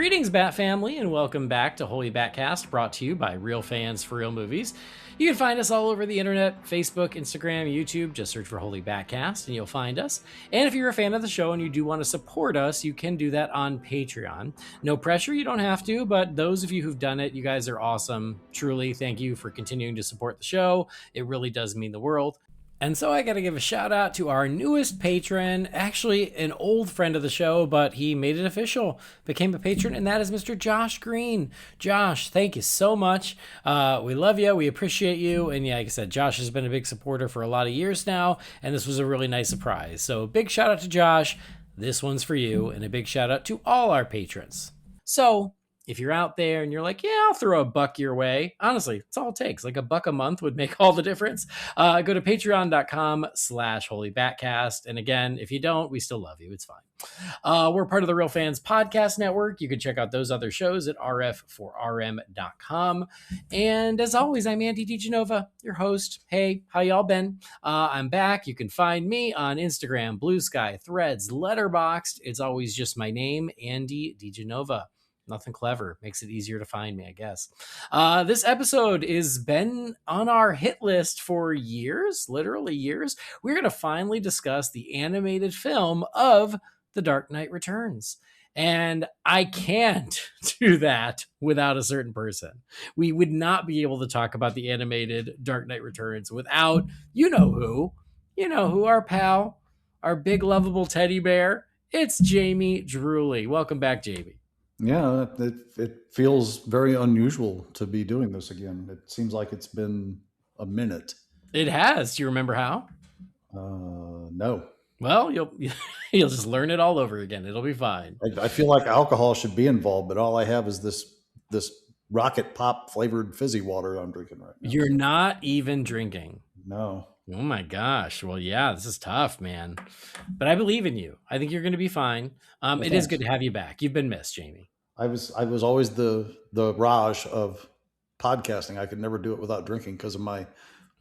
Greetings, Bat Family, and welcome back to Holy BatCast, brought to you by Real Fans for Real Movies. You can find us all over the internet, Facebook, Instagram, YouTube. Just search for Holy BatCast and you'll find us. And if you're a fan of the show and you do want to support us, you can do that on Patreon. No pressure, you don't have to, but those of you who've done it, you guys are awesome. Truly, thank you for continuing to support the show. It really does mean the world. And so I got to give a shout out to our newest patron, actually an old friend of the show, but he made it official, became a patron, and that is Mr. Josh Green. Josh, thank you so much. We love you. We appreciate you. And yeah, like I said, Josh has been a big supporter for a lot of years now, and this was a really nice surprise. So big shout out to Josh. This one's for you, and a big shout out to all our patrons. So if you're out there and you're like, yeah, I'll throw $1 your way. Honestly, it's all it takes. Like $1 a month would make all the difference. Go to patreon.com/holybatcast. And again, if you don't, we still love you. It's fine. We're part of the Real Fans Podcast Network. You can check out those other shows at rf4rm.com. And as always, I'm Andy DiGenova, your host. Hey, how y'all been? I'm back. You can find me on Instagram, Blue Sky, Threads, Letterboxd. It's always just my name, Andy DiGenova. Nothing clever. Makes it easier to find me, I guess. This episode has been on our hit list for years, literally years. We're going to finally discuss the animated film of The Dark Knight Returns. And I can't do that without a certain person. We would not be able to talk about the animated Dark Knight Returns without, you know who, our pal, our big lovable teddy bear. It's Jamie Drewley. Welcome back, Jamie. Yeah, it feels very unusual to be doing this again. It seems like it's been a minute. It has. Do you remember how? No. Well, you'll just learn it all over again. It'll be fine. I feel like alcohol should be involved, but all I have is this rocket pop flavored fizzy water I'm drinking right now. You're not even drinking. No. Oh my gosh. Well, yeah, this is tough, man. But I believe in you. I think you're going to be fine. It is good to have you back. You've been missed, Jamie. I was always the Raj of podcasting. I could never do it without drinking because of my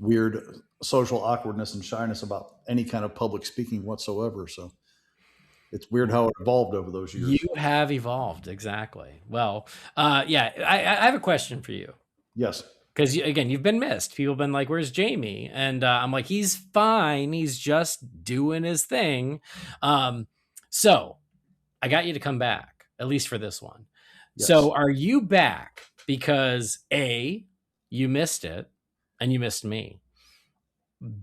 weird social awkwardness and shyness about any kind of public speaking whatsoever. So it's weird how it evolved over those years. You have evolved. Exactly. Well, yeah, I have a question for you. Yes. Because, again, you've been missed. People have been like, where's Jamie? And I'm like, he's fine. He's just doing his thing. So I got you to come back, at least for this one. Yes. So are you back because A, you missed it and you missed me?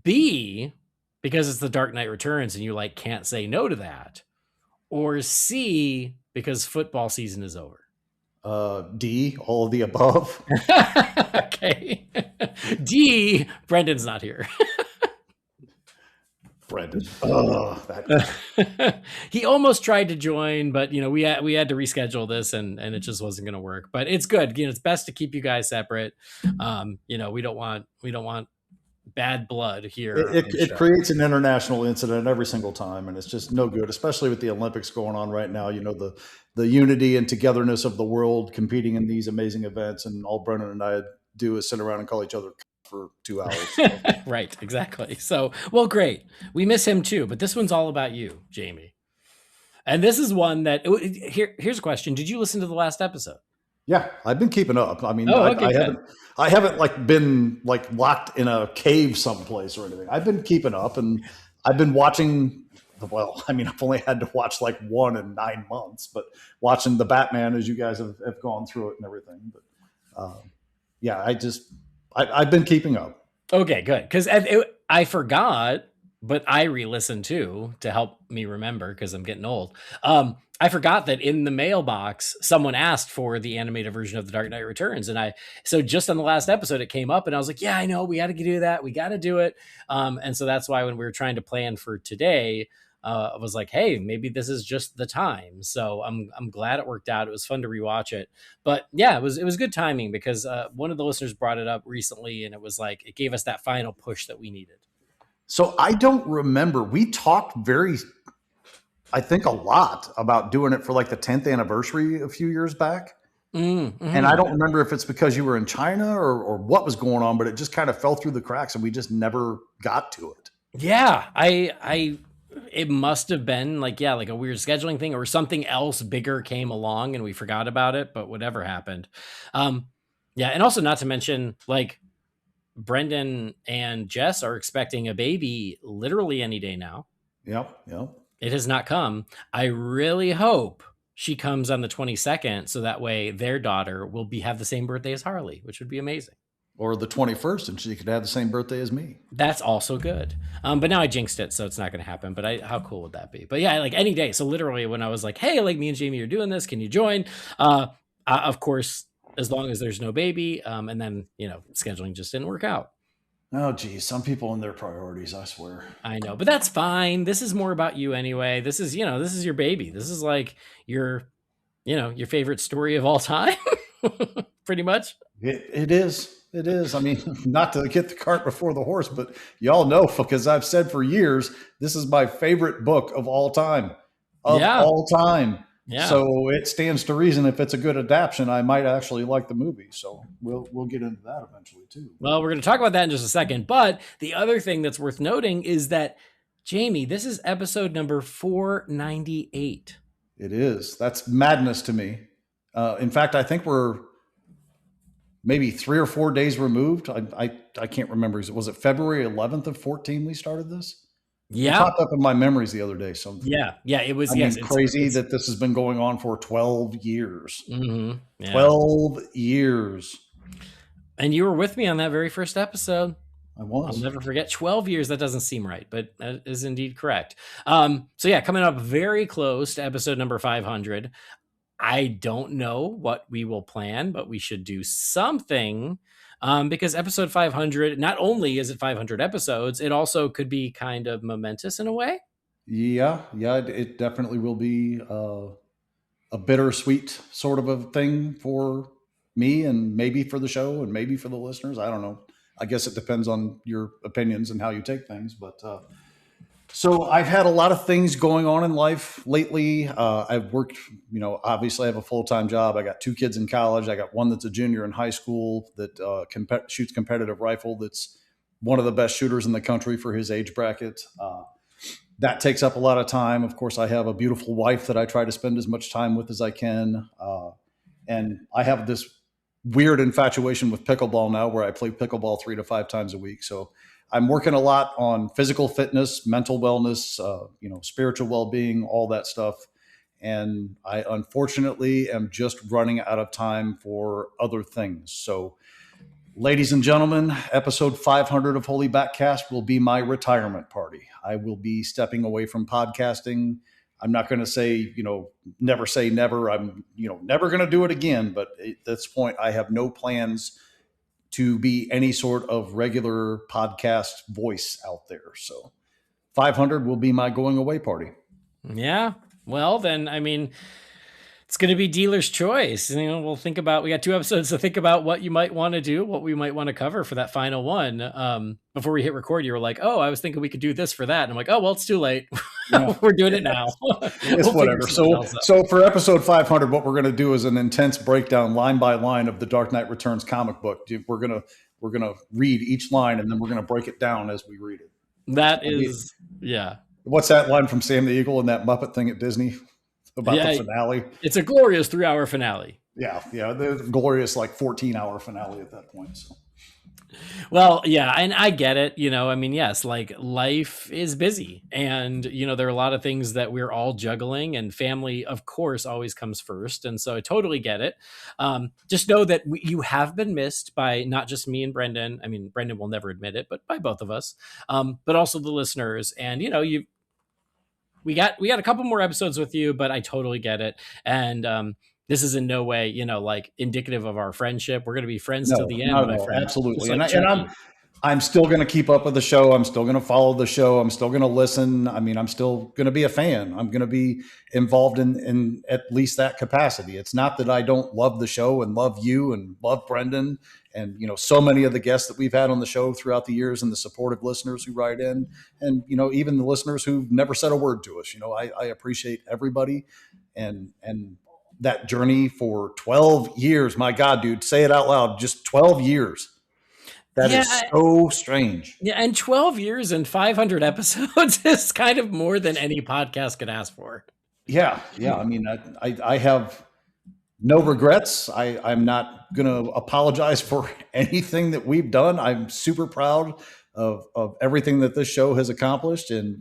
B, because it's The Dark Knight Returns and you can't say no to that? Or C, because football season is over? D, all of the above. Okay. D, Brendan's not here. Brendan. He almost tried to join, but we had to reschedule this and it just wasn't going to work. But it's good. It's best to keep you guys separate. We don't want bad blood here. It creates an international incident every single time, and it's just no good, especially with the Olympics going on right now. The unity and togetherness of the world competing in these amazing events, and all Brennan and I do is sit around and call each other for 2 hours. So. Right, exactly. So, well, great. We miss him too, but this one's all about you, Jamie. And this is one that here's a question. Did you listen to the last episode? Yeah, I've been keeping up. I mean, okay, I haven't been locked in a cave someplace or anything. I've been keeping up, and I've been watching. Well, I mean, I've only had to watch one in 9 months, but watching the Batman as you guys have gone through it and everything. But yeah, I've been keeping up. Okay, good. Because I forgot, but I re-listened too to help me remember because I'm getting old. I forgot that in the mailbox, someone asked for the animated version of The Dark Knight Returns. And so just on the last episode, it came up and I was like, yeah, I know, we got to do that. We got to do it. And so that's why when we were trying to plan for today, I was like, hey, maybe this is just the time. So I'm glad it worked out. It was fun to rewatch it. But yeah, it was good timing because one of the listeners brought it up recently and it was like, it gave us that final push that we needed. So I don't remember. We talked I think a lot about doing it for the 10th anniversary a few years back. Mm-hmm. And I don't remember if it's because you were in China or what was going on, but it just kind of fell through the cracks and we just never got to it. Yeah, it must have been like, yeah, like a weird scheduling thing or something else bigger came along and we forgot about it, but whatever happened. Yeah. And also not to mention like Brendan and Jess are expecting a baby literally any day now. Yep. It has not come. I really hope she comes on the 22nd. So that way their daughter will have the same birthday as Harley, which would be amazing. Or the 21st, and she could have the same birthday as me. That's also good. But now I jinxed it, so it's not going to happen. But how cool would that be? But yeah, like any day. So literally when I was like, hey, like me and Jamie are doing this, can you join? Of course, as long as there's no baby. And then, scheduling just didn't work out. Oh, geez. Some people and their priorities, I swear. I know, but that's fine. This is more about you anyway. This is your baby. This is like your favorite story of all time, pretty much. It is. It is. I mean, not to get the cart before the horse, but y'all know, because I've said for years, this is my favorite book of all time. All time. Yeah. So it stands to reason if it's a good adaptation, I might actually like the movie. So we'll get into that eventually too. Well, we're going to talk about that in just a second. But the other thing that's worth noting is that, Jamie, this is episode number 498. It is. That's madness to me. In fact, I think we're maybe 3 or 4 days removed. I can't remember. Was it February 11th of 14 we started this? Yeah. It popped up in my memories the other day. So yeah, it was. It's crazy that this has been going on for 12 years. Mm-hmm. Yeah. 12 years. And you were with me on that very first episode. I was. I'll never forget. 12 years. That doesn't seem right, but that is indeed correct. So yeah, coming up very close to episode number 500. I don't know what we will plan, but we should do something. Because episode 500, not only is it 500 episodes, it also could be kind of momentous in a way. Yeah, it definitely will be a bittersweet sort of a thing for me, and maybe for the show, and maybe for the listeners. I don't know. I guess it depends on your opinions and how you take things. But so I've had a lot of things going on in life lately. I've worked, obviously I have a full-time job. I got 2 kids in college. I got one that's a junior in high school that shoots competitive rifle. That's one of the best shooters in the country for his age bracket. That takes up a lot of time. Of course, I have a beautiful wife that I try to spend as much time with as I can. And I have this weird infatuation with pickleball now, where I play pickleball 3 to 5 times a week. So I'm working a lot on physical fitness, mental wellness, spiritual well-being, all that stuff. And I unfortunately am just running out of time for other things. So, ladies and gentlemen, episode 500 of Holy BatCast will be my retirement party. I will be stepping away from podcasting. I'm not going to say, never say never. I'm, never going to do it again. But at this point, I have no plans to be any sort of regular podcast voice out there. So 500 will be my going away party. Yeah. Well, then, I mean, it's going to be dealer's choice. We got 2 episodes to think about what you might want to do, what we might want to cover for that final one. Before we hit record, you were like, oh, I was thinking we could do this for that. And I'm like, oh, well, it's too late. Yeah. We're doing it now. It's whatever. So for episode 500, what we're going to do is an intense breakdown line by line of the Dark Knight Returns comic book. We're going to read each line, and then we're going to break it down as we read it. That is, yeah. What's that line from Sam the Eagle and that Muppet thing at Disney about the finale? It's a glorious 3-hour finale. Yeah. The glorious 14-hour finale at that point. So. Well, yeah, and I get it. Yes, life is busy, and there are a lot of things that we're all juggling, and family, of course, always comes first. And so I totally get it. Just know that you have been missed by not just me and Brendan. I mean, Brendan will never admit it, but by both of us, but also the listeners. And we got a couple more episodes with you, but I totally get it. And this is in no way, indicative of our friendship. We're going to be friends till the end, my friend. Absolutely. And I'm still going to keep up with the show. I'm still going to follow the show. I'm still going to listen. I mean, I'm still going to be a fan. I'm going to be involved in at least that capacity. It's not that I don't love the show and love you and love Brendan and, so many of the guests that we've had on the show throughout the years, and the supportive listeners who write in, and, even the listeners who've never said a word to us. I appreciate everybody and that journey for 12 years. My God, dude, say it out loud. Just 12 years. That Yeah, is so strange. yeah, and 12 years and 500 episodes is kind of more than any podcast could ask for. Yeah, yeah. I mean, I have no regrets. I'm not going to apologize for anything that we've done. I'm super proud of everything that this show has accomplished. And,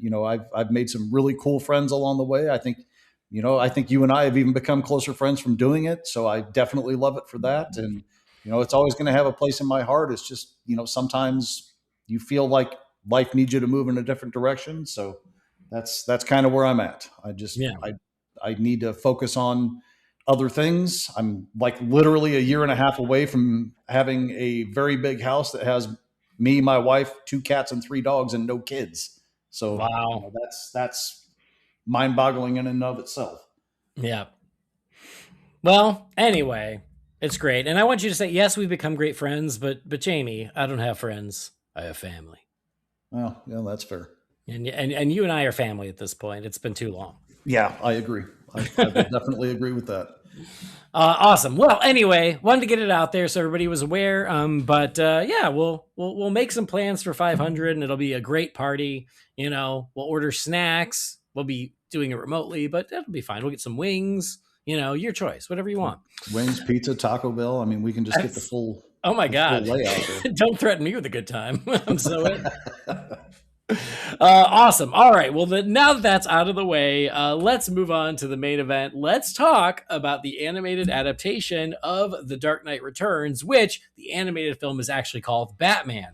I've made some really cool friends along the way. I think you and I have even become closer friends from doing it. So I definitely love it for that. And, it's always going to have a place in my heart. It's just, sometimes you feel like life needs you to move in a different direction. So that's kind of where I'm at. Yeah. I need to focus on other things. I'm like literally a year and a half away from having a very big house that has me, my wife, 2 cats and 3 dogs and no kids. So Wow. that's mind boggling in and of itself. Yeah. Well, anyway, it's great. And I want you to say, yes, we've become great friends, but Jamie, I don't have friends. I have family. Well, yeah, that's fair. And you and I are family at this point. It's been too long. Yeah, I agree. I would definitely agree with that. Awesome. Well, anyway, wanted to get it out there so everybody was aware. But yeah, we'll make some plans for 500, and it'll be a great party. We'll order snacks. We'll be doing it remotely, but that'll be fine. We'll get some wings. Your choice, whatever you want. Wings, pizza, Taco Bell. I mean, we can just get the full. Oh my God! Layout there. Don't threaten me with a good time. I'm so in. Awesome. All right. Well, now that that's out of the way, let's move on to the main event. Let's talk about the animated adaptation of The Dark Knight Returns, which the animated film is actually called Batman: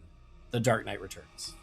The Dark Knight Returns.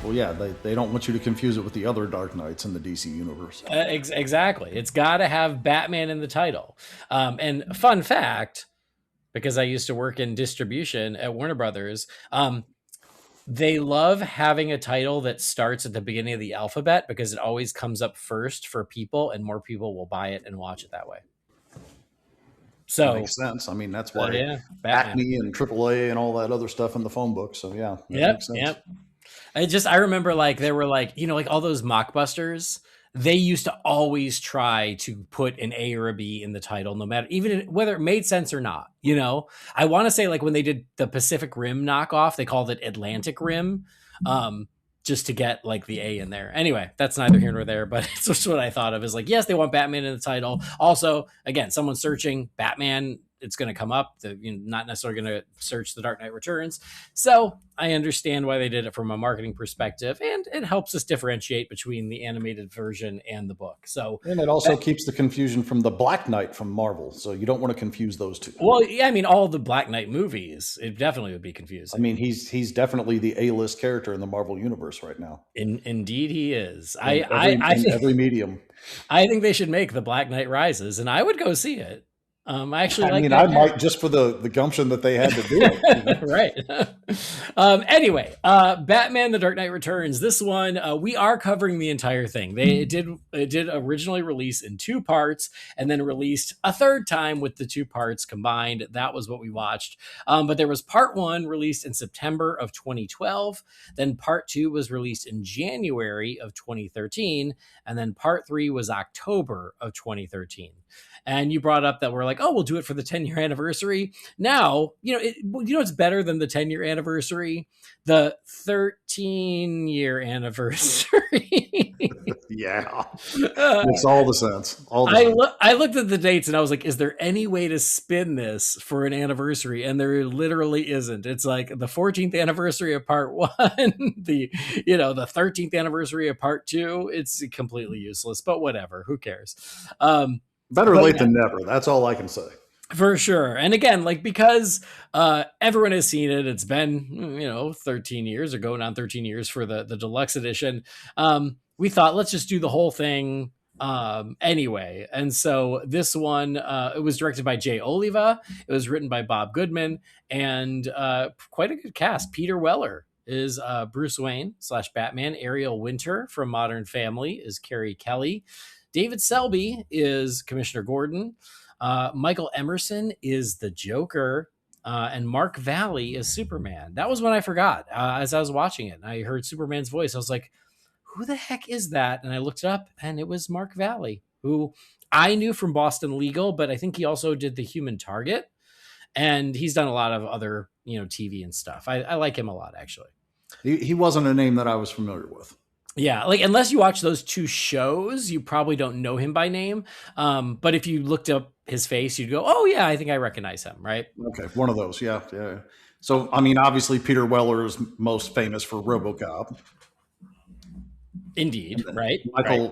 Yeah, they don't want you to confuse it with the other Dark Knights in the DC universe. Exactly. It's got to have Batman in the title. And fun fact, because I used to work in distribution at Warner Brothers, they love having a title that starts at the beginning of the alphabet because it always comes up first for people and more people will buy it and watch it that way. So that makes sense. I mean, that's why Acme and AAA and all that other stuff in the phone book. So yeah. Yep. I remember there were all those mockbusters. They used to always try to put an A or a B in the title, no matter whether it made sense or not. I want to say when they did the Pacific Rim knockoff, they called it Atlantic Rim, just to get the A in there. Anyway, that's neither here nor there, but it's just what I thought of is yes, they want Batman in the title. Also, again, someone searching Batman, it's going to come up. Not necessarily going to search The Dark Knight Returns. So I understand why they did it from a marketing perspective, and it helps us differentiate between the animated version and the book. And it also keeps the confusion from the Black Knight from Marvel. So you don't want to confuse those two. Well, yeah, I mean, all the Black Knight movies, it definitely would be confusing. I mean, he's definitely the A-list character in the Marvel universe right now. Indeed, he is. Every medium. I think they should make The Black Knight Rises, and I would go see it. I might just for the gumption that they had to do it. Right. Anyway, Batman: The Dark Knight Returns. This one, we are covering the entire thing. It did originally release in 2 parts and then released a third time with the 2 parts combined. That was what we watched. But there was part 1 released in September of 2012. Then part 2 was released in January of 2013. And then part 3 was October of 2013. And you brought up that we're we'll do it for the 10-year anniversary. Now, it's better than the 10-year anniversary, the 13-year anniversary. Yeah, makes all the sense. I looked at the dates and I was like, is there any way to spin this for an anniversary? And there literally isn't. It's the 14th anniversary of part 1, the 13th anniversary of part 2. It's completely useless, but whatever. Who cares? Better late than never. That's all I can say. For sure. And again, because everyone has seen it, it's been, 13 years or going on 13 years for the deluxe edition. We thought, let's just do the whole thing anyway. And so this one, it was directed by Jay Oliva. It was written by Bob Goodman and quite a good cast. Peter Weller is Bruce Wayne / Batman. Ariel Winter from Modern Family is Carrie Kelly. David Selby is Commissioner Gordon. Michael Emerson is the Joker. And Mark Valley is Superman. That was one I forgot as I was watching it. I heard Superman's voice. I was like, who the heck is that? And I looked it up, and it was Mark Valley, who I knew from Boston Legal, but I think he also did The Human Target. And he's done a lot of other, TV and stuff. I like him a lot, actually. He wasn't a name that I was familiar with. Yeah, like unless you watch those two shows, you probably don't know him by name. But if you looked up his face, you'd go, "Oh yeah, I think I recognize him." Right? Okay, one of those. Yeah. So I mean, obviously Peter Weller is most famous for RoboCop. Indeed, right?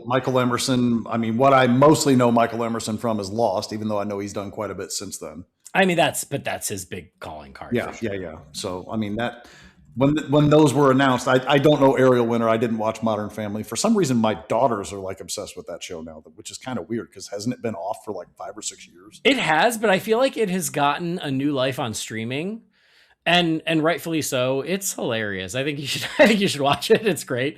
Michael Emerson. I mean, what I mostly know Michael Emerson from is Lost, even though I know he's done quite a bit since then. I mean, that's his big calling card. Yeah, sure. Yeah. So I mean that. When those were announced, I don't know Ariel Winter. I didn't watch Modern Family. For some reason, my daughters are like obsessed with that show now, which is kind of weird because hasn't it been off for like 5 or 6 years? It has, but I feel like it has gotten a new life on streaming, and rightfully so. It's hilarious. I think you should watch it. It's great.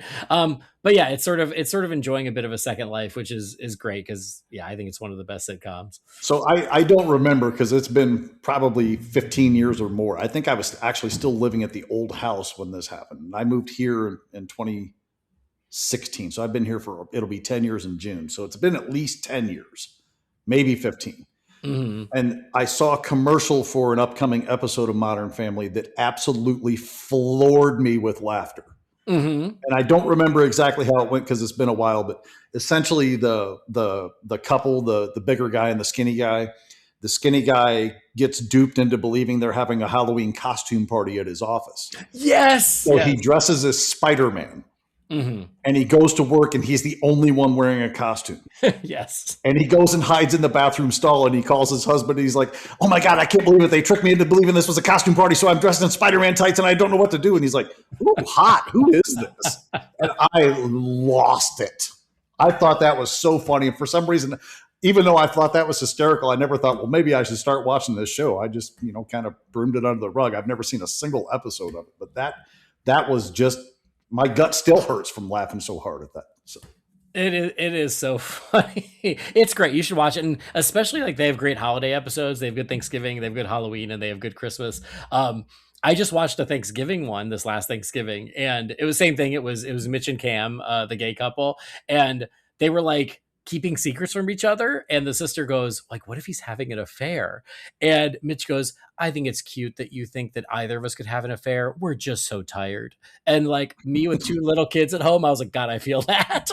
But yeah, it's sort of enjoying a bit of a second life, which is great because I think it's one of the best sitcoms. So I don't remember because it's been probably 15 years or more. I think I was actually still living at the old house when this happened. I moved here in 2016. So I've been here it'll be 10 years in June. So it's been at least 10 years, maybe 15. Mm-hmm. And I saw a commercial for an upcoming episode of Modern Family that absolutely floored me with laughter. Mm-hmm. And I don't remember exactly how it went because it's been a while, but essentially the couple, the bigger guy and the skinny guy gets duped into believing they're having a Halloween costume party at his office. Yes. So he dresses as Spider-Man. Mm-hmm. And he goes to work and he's the only one wearing a costume. Yes. And he goes and hides in the bathroom stall and he calls his husband. And he's like, "Oh my God, I can't believe it. They tricked me into believing this was a costume party. So I'm dressed in Spider-Man tights and I don't know what to do." And he's like, "Ooh, hot. Who is this?" And I lost it. I thought that was so funny. And for some reason, even though I thought that was hysterical, I never thought, well, maybe I should start watching this show. I just, kind of broomed it under the rug. I've never seen a single episode of it, but that was just, my gut still hurts from laughing so hard at that. So it is so funny. It's great. You should watch it. And especially like they have great holiday episodes. They have good Thanksgiving, they have good Halloween, and they have good Christmas. I just watched a Thanksgiving one this last Thanksgiving, and it was the same thing. It was Mitch and Cam, the gay couple, and they were like keeping secrets from each other. And the sister goes like, "What if he's having an affair?" And Mitch goes, "I think it's cute that you think that either of us could have an affair. We're just so tired." And like me with 2 little kids at home, I was like, God, I feel that.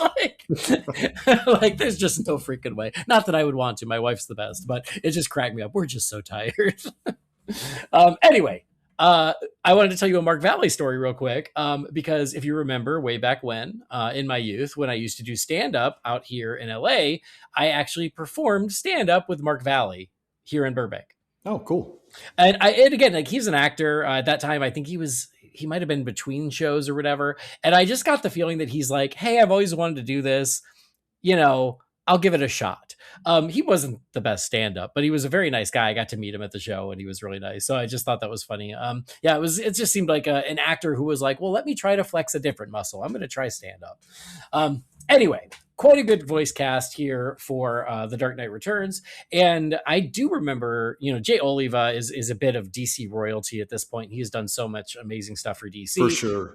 like there's just no freaking way. Not that I would want to. My wife's the best, but it just cracked me up. We're just so tired. Anyway, I wanted to tell you a Mark Valley story real quick, because if you remember way back when, in my youth, when I used to do stand-up out here in LA, I actually performed stand-up with Mark Valley here in Burbank. Oh, cool. And again, like he's an actor. At that time, I think he might have been between shows or whatever. And I just got the feeling that he's like, "Hey, I've always wanted to do this. I'll give it a shot." He wasn't the best stand-up, but he was a very nice guy. I got to meet him at the show and he was really nice. So I just thought that was funny. It just seemed like an actor who was like, well, let me try to flex a different muscle. I'm going to try stand-up. Anyway, quite a good voice cast here for The Dark Knight Returns. And I do remember, Jay Oliva is a bit of DC royalty at this point. He has done so much amazing stuff for DC.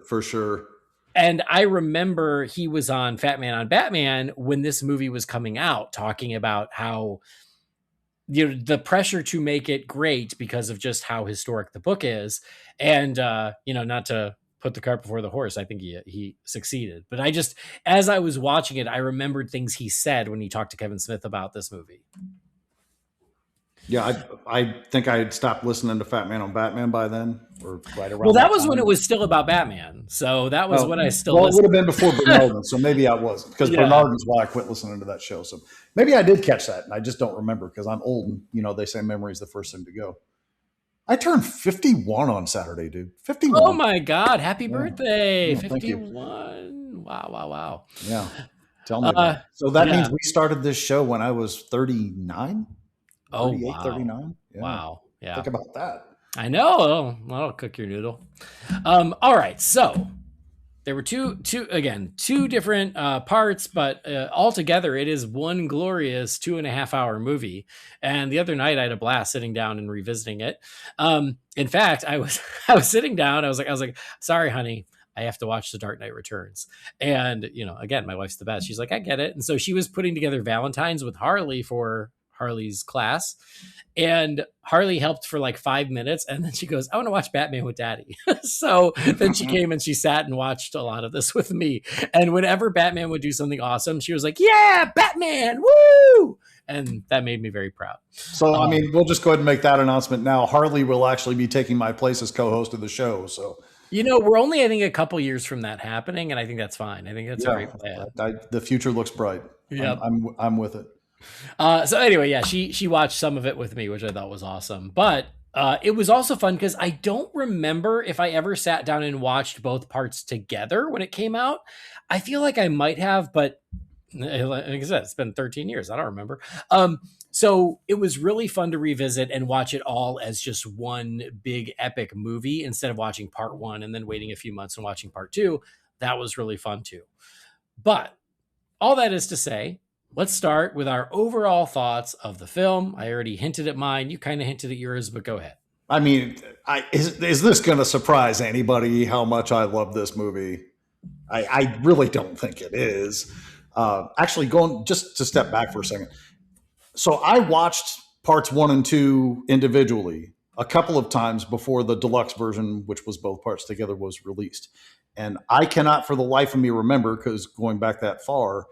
For sure. And I remember he was on Fat Man on Batman when this movie was coming out, talking about how, the pressure to make it great because of just how historic the book is. And, not to put the cart before the horse, I think he succeeded. But as I was watching it, I remembered things he said when he talked to Kevin Smith about this movie. Yeah, I think I had stopped listening to Fat Man on Batman by then, or right around. Well, that was when it was still about Batman. So that was when I still. Well, it would have been before Bernardin, so maybe I wasn't, because Bernardin's why I quit listening to that show. So maybe I did catch that, and I just don't remember because I'm old, and they say memory is the first thing to go. I turned 51 on Saturday, dude. 51. Oh my God! Happy birthday! 51. Wow. Yeah. Tell me. So that means we started this show when I was 39. Oh, wow. 39. Yeah. Wow. Yeah. Think about that. I know. I'll cook your noodle. All right. So there were two different parts, but altogether it is one glorious 2.5 hour movie. And the other night I had a blast sitting down and revisiting it. In fact, I was sitting down. I was like, sorry, honey, I have to watch The Dark Knight Returns. And again, my wife's the best. She's like, I get it. And so she was putting together Valentine's with Harley for Harley's class. And Harley helped for like 5 minutes. And then she goes, I want to watch Batman with Daddy. So then she came and she sat and watched a lot of this with me. And whenever Batman would do something awesome, she was like, yeah, Batman, woo! And that made me very proud. So, I mean, we'll just go ahead and make that announcement now. Harley will actually be taking my place as co-host of the show. So, we're only, I think, a couple years from that happening. And I think that's fine. I think that's a great plan. The future looks bright. Yeah, I'm with it. So anyway, yeah, she watched some of it with me, which I thought was awesome. But it was also fun because I don't remember if I ever sat down and watched both parts together when it came out. I feel like I might have, but like I said, it's been 13 years. I don't remember. So it was really fun to revisit and watch it all as just one big epic movie instead of watching part one and then waiting a few months and watching part two. That was really fun too. But all that is to say, let's start with our overall thoughts of the film. I already hinted at mine. You kind of hinted at yours, but go ahead. I mean, is this going to surprise anybody how much I love this movie? I really don't think it is. Actually, going just to step back for a second. So I watched parts 1 and 2 individually a couple of times before the deluxe version, which was both parts together, was released. And I cannot for the life of me remember, because going back that far,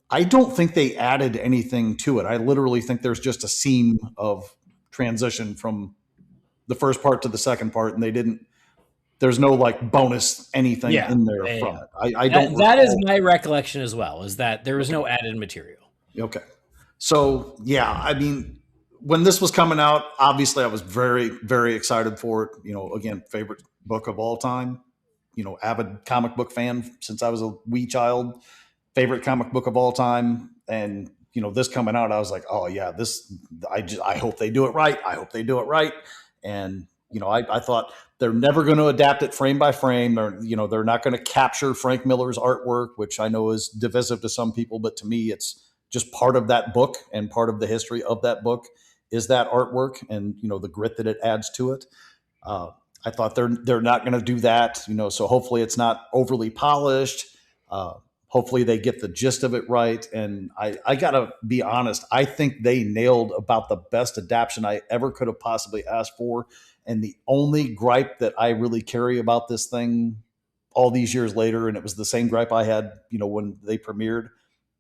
I don't think they added anything to it. I literally think there's just a scene of transition from the first part to the second part, and there's no like bonus anything in there from it. I don't. That is my recollection as well, is that there was no added material. Okay. So, yeah, I mean, when this was coming out, obviously I was very, very excited for it. Again, favorite book of all time, avid comic book fan since I was a wee child, favorite comic book of all time. And, this coming out, I was like, oh yeah, I hope they do it right. I hope they do it right. And, I thought they're never going to adapt it frame by frame. They're not going to capture Frank Miller's artwork, which I know is divisive to some people, but to me, it's just part of that book, and part of the history of that book is that artwork and, the grit that it adds to it. I thought they're not going to do that, so hopefully it's not overly polished. Hopefully they get the gist of it right. And I got to be honest, I think they nailed about the best adaptation I ever could have possibly asked for. And the only gripe that I really carry about this thing all these years later, and it was the same gripe I had, when they premiered,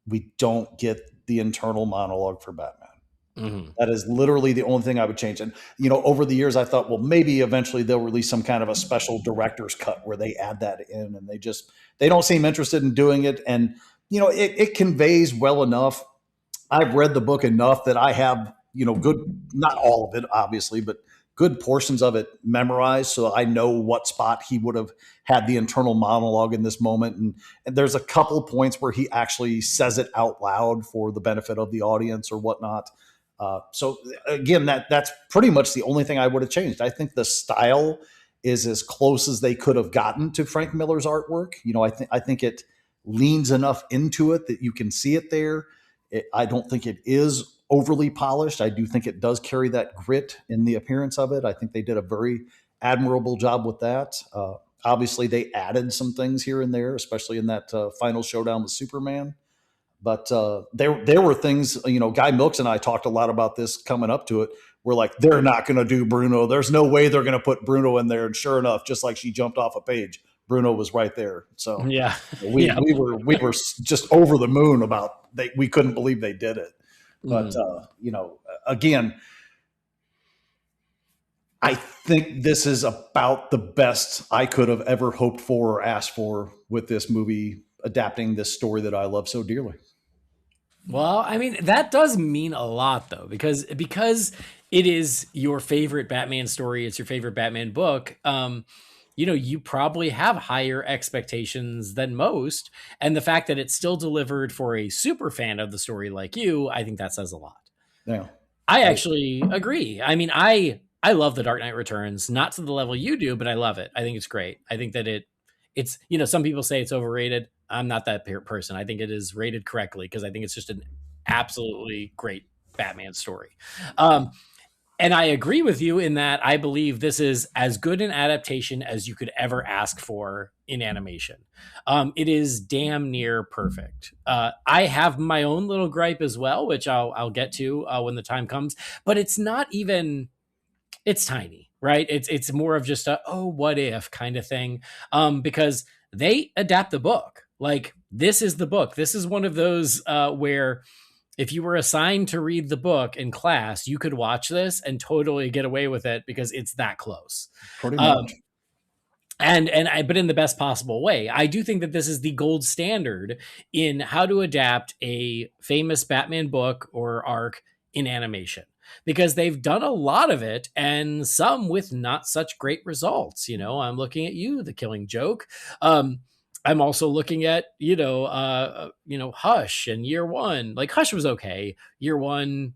we don't get the internal monologue for Batman. Mm-hmm. That is literally the only thing I would change. And, over the years, I thought, well, maybe eventually they'll release some kind of a special director's cut where they add that in, and they don't seem interested in doing it. And, it conveys well enough. I've read the book enough that I have, good, not all of it, obviously, but good portions of it memorized. So I know what spot he would have had the internal monologue in this moment. And there's a couple points where he actually says it out loud for the benefit of the audience or whatnot. So again, that's pretty much the only thing I would have changed. I think the style is as close as they could have gotten to Frank Miller's artwork. I think it leans enough into it that you can see it there. I don't think it is overly polished. I do think it does carry that grit in the appearance of it. I think they did a very admirable job with that. Obviously, they added some things here and there, especially in that final showdown with Superman. But there were things, Guy Milks and I talked a lot about this coming up to it. We're like, they're not going to do Bruno. There's no way they're going to put Bruno in there. And sure enough, just like she jumped off a page, Bruno was right there. So yeah, we were just over the moon about we couldn't believe they did it. But again, I think this is about the best I could have ever hoped for or asked for with this movie, adapting this story that I love so dearly. Well, I mean, that does mean a lot, though, because it is your favorite Batman story. It's your favorite Batman book. You probably have higher expectations than most. And the fact that it's still delivered for a super fan of the story like you, I think that says a lot. Yeah. I actually agree. I mean, I I love The Dark Knight Returns, not to the level you do, but I love it. I think it's great. I think that it's, some people say it's overrated. I'm not that person. I think it is rated correctly because I think it's just an absolutely great Batman story. And I agree with you in that I believe this is as good an adaptation as you could ever ask for in animation. It is damn near perfect. I have my own little gripe as well, which I'll get to when the time comes. But it's not even. It's tiny, right? It's more of just a what if kind of thing, because they adapt the book. Like this is the book. This is one of those where if you were assigned to read the book in class, you could watch this and totally get away with it because it's that close. Pretty much. But in the best possible way. I do think that this is the gold standard in how to adapt a famous Batman book or arc in animation, because they've done a lot of it and some with not such great results. I'm looking at you, The Killing Joke. I'm also looking at, Hush and Year One. Like Hush was okay. Year One,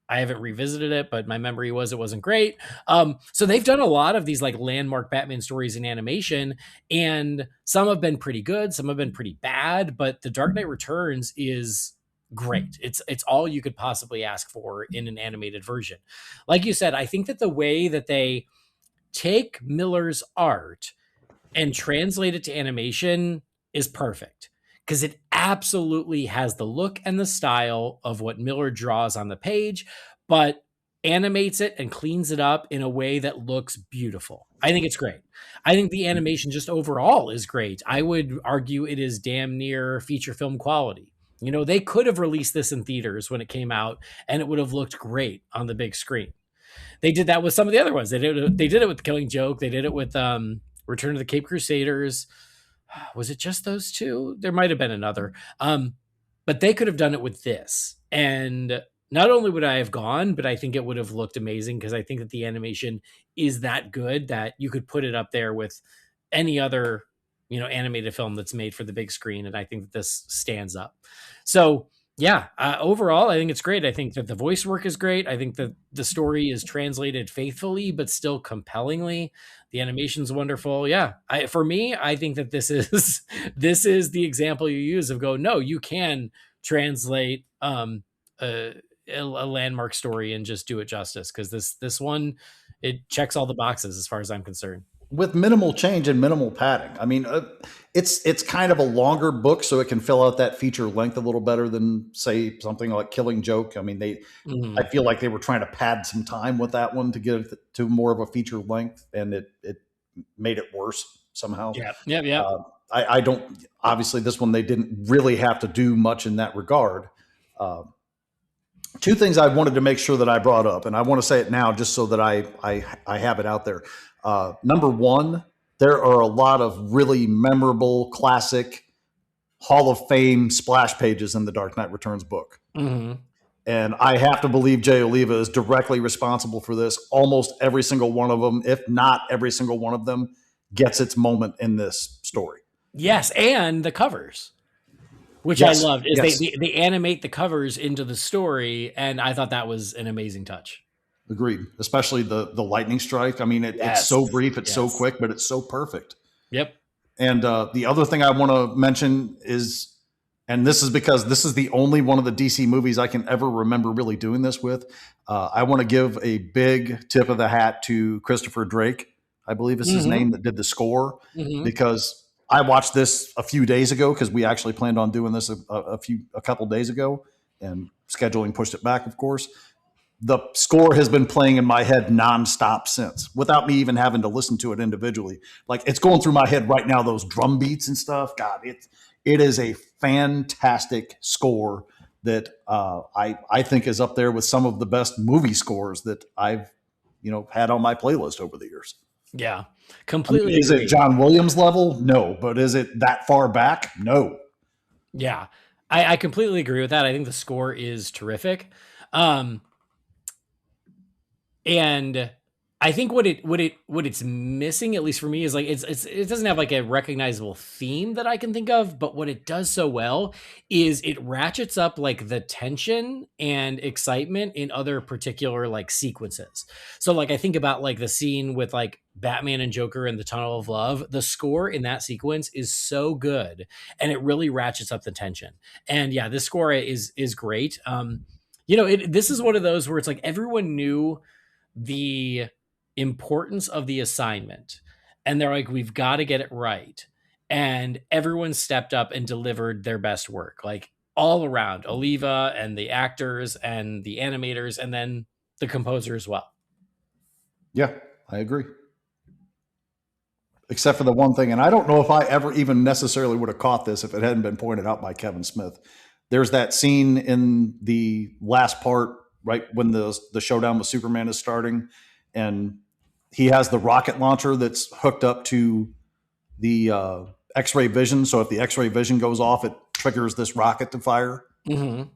I haven't revisited it, but my memory was it wasn't great. So they've done a lot of these like landmark Batman stories in animation, and some have been pretty good, some have been pretty bad, but The Dark Knight Returns is great. It's all you could possibly ask for in an animated version. Like you said, I think that the way that they take Miller's art and translate it to animation is perfect, because it absolutely has the look and the style of what Miller draws on the page, but animates it and cleans it up in a way that looks beautiful. I think it's great. I think the animation just overall is great. I would argue it is damn near feature film quality. They could have released this in theaters when it came out and it would have looked great on the big screen. They did that with some of the other ones. They did it with Killing Joke. They did it with Return of the Cape Crusaders. Was it just those two? There might have been another. But they could have done it with this. And not only would I have gone, but I think it would have looked amazing, because I think that the animation is that good that you could put it up there with any other, animated film that's made for the big screen. And I think that this stands up. So yeah, overall, I think it's great. I think that the voice work is great. I think that the story is translated faithfully, but still compellingly. The animation's wonderful. Yeah, for me, I think that this is this is the example you use of no, you can translate a landmark story and just do it justice, because this one, it checks all the boxes as far as I'm concerned. With minimal change and minimal padding. I mean, it's kind of a longer book, so it can fill out that feature length a little better than, say, something like Killing Joke. I mean, I feel like they were trying to pad some time with that one to get it to more of a feature length, and it made it worse somehow. Yeah. I don't. Obviously, this one they didn't really have to do much in that regard. Two things I wanted to make sure that I brought up, and I want to say it now just so that I have it out there. Number one, there are a lot of really memorable, classic, Hall of Fame splash pages in the Dark Knight Returns book. Mm-hmm. And I have to believe Jay Oliva is directly responsible for this. Almost every single one of them, if not every single one of them, gets its moment in this story. Yes, and the covers, which I loved, is they animate the covers into the story, and I thought that was an amazing touch. Agreed. Especially the lightning strike. I mean, it's so brief, it's so quick, but it's so perfect. Yep. And the other thing I want to mention is, and this is because this is the only one of the DC movies I can ever remember really doing this with. I want to give a big tip of the hat to Christopher Drake, I believe is his name, that did the score, because I watched this a few days ago, because we actually planned on doing this a couple days ago, and scheduling pushed it back, of course. The score has been playing in my head nonstop since, without me even having to listen to it individually. Like, it's going through my head right now, those drum beats and stuff. God, it is a fantastic score that I think is up there with some of the best movie scores that I've had on my playlist over the years. Yeah, completely. Is it John Williams level? No, but is it that far back? No. Yeah, I completely agree with that. I think the score is terrific. And I think what it's missing, at least for me, is like it doesn't have like a recognizable theme that I can think of, but what it does so well is it ratchets up like the tension and excitement in other particular like sequences. So like I think about like the scene with like Batman and Joker in the Tunnel of Love. The score in that sequence is so good, and it really ratchets up the tension. And yeah, this score is great. This is one of those where it's like everyone knew the importance of the assignment, and they're like, we've got to get it right, and everyone stepped up and delivered their best work, like all around, Oliva and the actors and the animators, and then the composer as well. Yeah, I agree. Except for the one thing, and I don't know if I ever even necessarily would have caught this if it hadn't been pointed out by Kevin Smith. There's that scene in the last part, right when the showdown with Superman is starting, and he has the rocket launcher that's hooked up to the X-ray vision. So if the X-ray vision goes off, it triggers this rocket to fire, and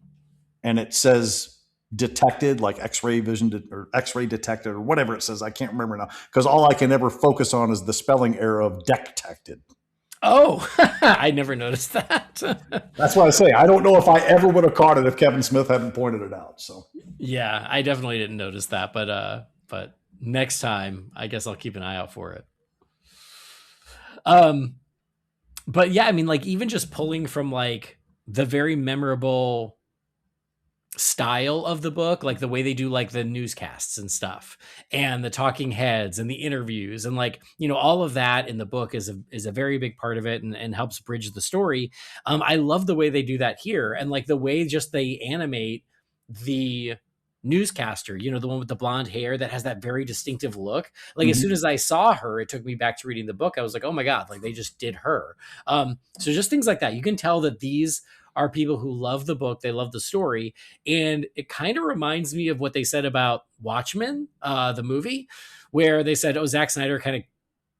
it says detected, like X-ray vision or X-ray detected or whatever it says. I can't remember now because all I can ever focus on is the spelling error of detected. Oh, I never noticed that. That's why I say I don't know if I ever would have caught it if Kevin Smith hadn't pointed it out. So yeah, I definitely didn't notice that, but next time I guess I'll keep an eye out for it. But yeah, I mean, like even just pulling from like the very memorable style of the book, like the way they do like the newscasts and stuff, and the talking heads and the interviews, and like all of that in the book is a very big part of it, and helps bridge the story. I love the way they do that here, and like the way just they animate the newscaster, the one with the blonde hair that has that very distinctive look. Like as soon as I saw her, it took me back to reading the book. I was like, oh my god, like they just did her. So just things like that, you can tell that these are people who love the book, they love the story, and it kind of reminds me of what they said about Watchmen, the movie, where they said, oh, Zack Snyder kind of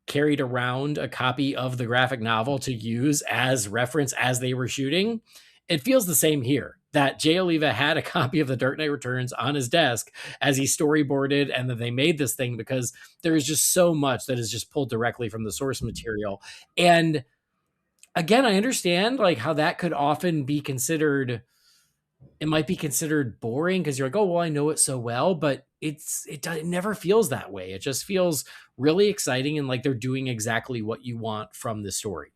carried around a copy of the graphic novel to use as reference as they were shooting. It feels the same here, that Jay Oliva had a copy of The Dark Knight Returns on his desk as he storyboarded, and that they made this thing because there is just so much that is just pulled directly from the source material. And again, I understand like how that could often be considered, it might be considered boring because you're like, oh, well, I know it so well, but it never feels that way. It just feels really exciting, and like they're doing exactly what you want from the story.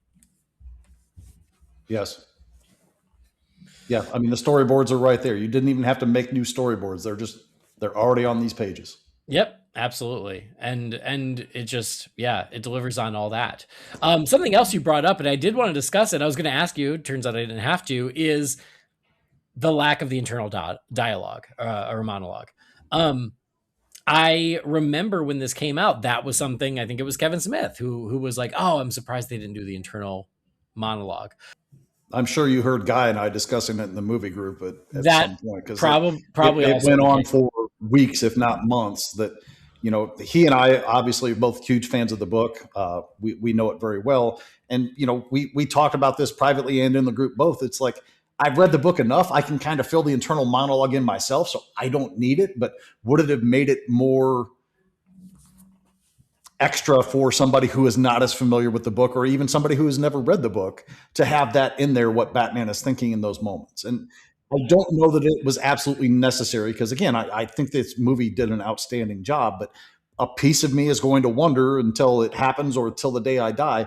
Yes. Yeah. I mean, the storyboards are right there. You didn't even have to make new storyboards. They're already on these pages. Yep, absolutely. And it just, yeah, it delivers on all that. Something else you brought up, and I did want to discuss it, I was going to ask you, turns out I didn't have to, is the lack of the internal dialogue or monologue. I remember when this came out, that was something, I think it was Kevin Smith who was like, oh, I'm surprised they didn't do the internal monologue. I'm sure you heard Guy and I discussing it in the movie group at some point, because probably it went on for weeks, if not months. That he and I obviously are both huge fans of the book. We know it very well, and we talked about this privately and in the group both. It's like, I've read the book enough; I can kind of fill the internal monologue in myself, so I don't need it. But would it have made it more extra for somebody who is not as familiar with the book, or even somebody who has never read the book, to have that in there, what Batman is thinking in those moments? And I don't know that it was absolutely necessary, because again, I think this movie did an outstanding job, but a piece of me is going to wonder, until it happens or until the day I die,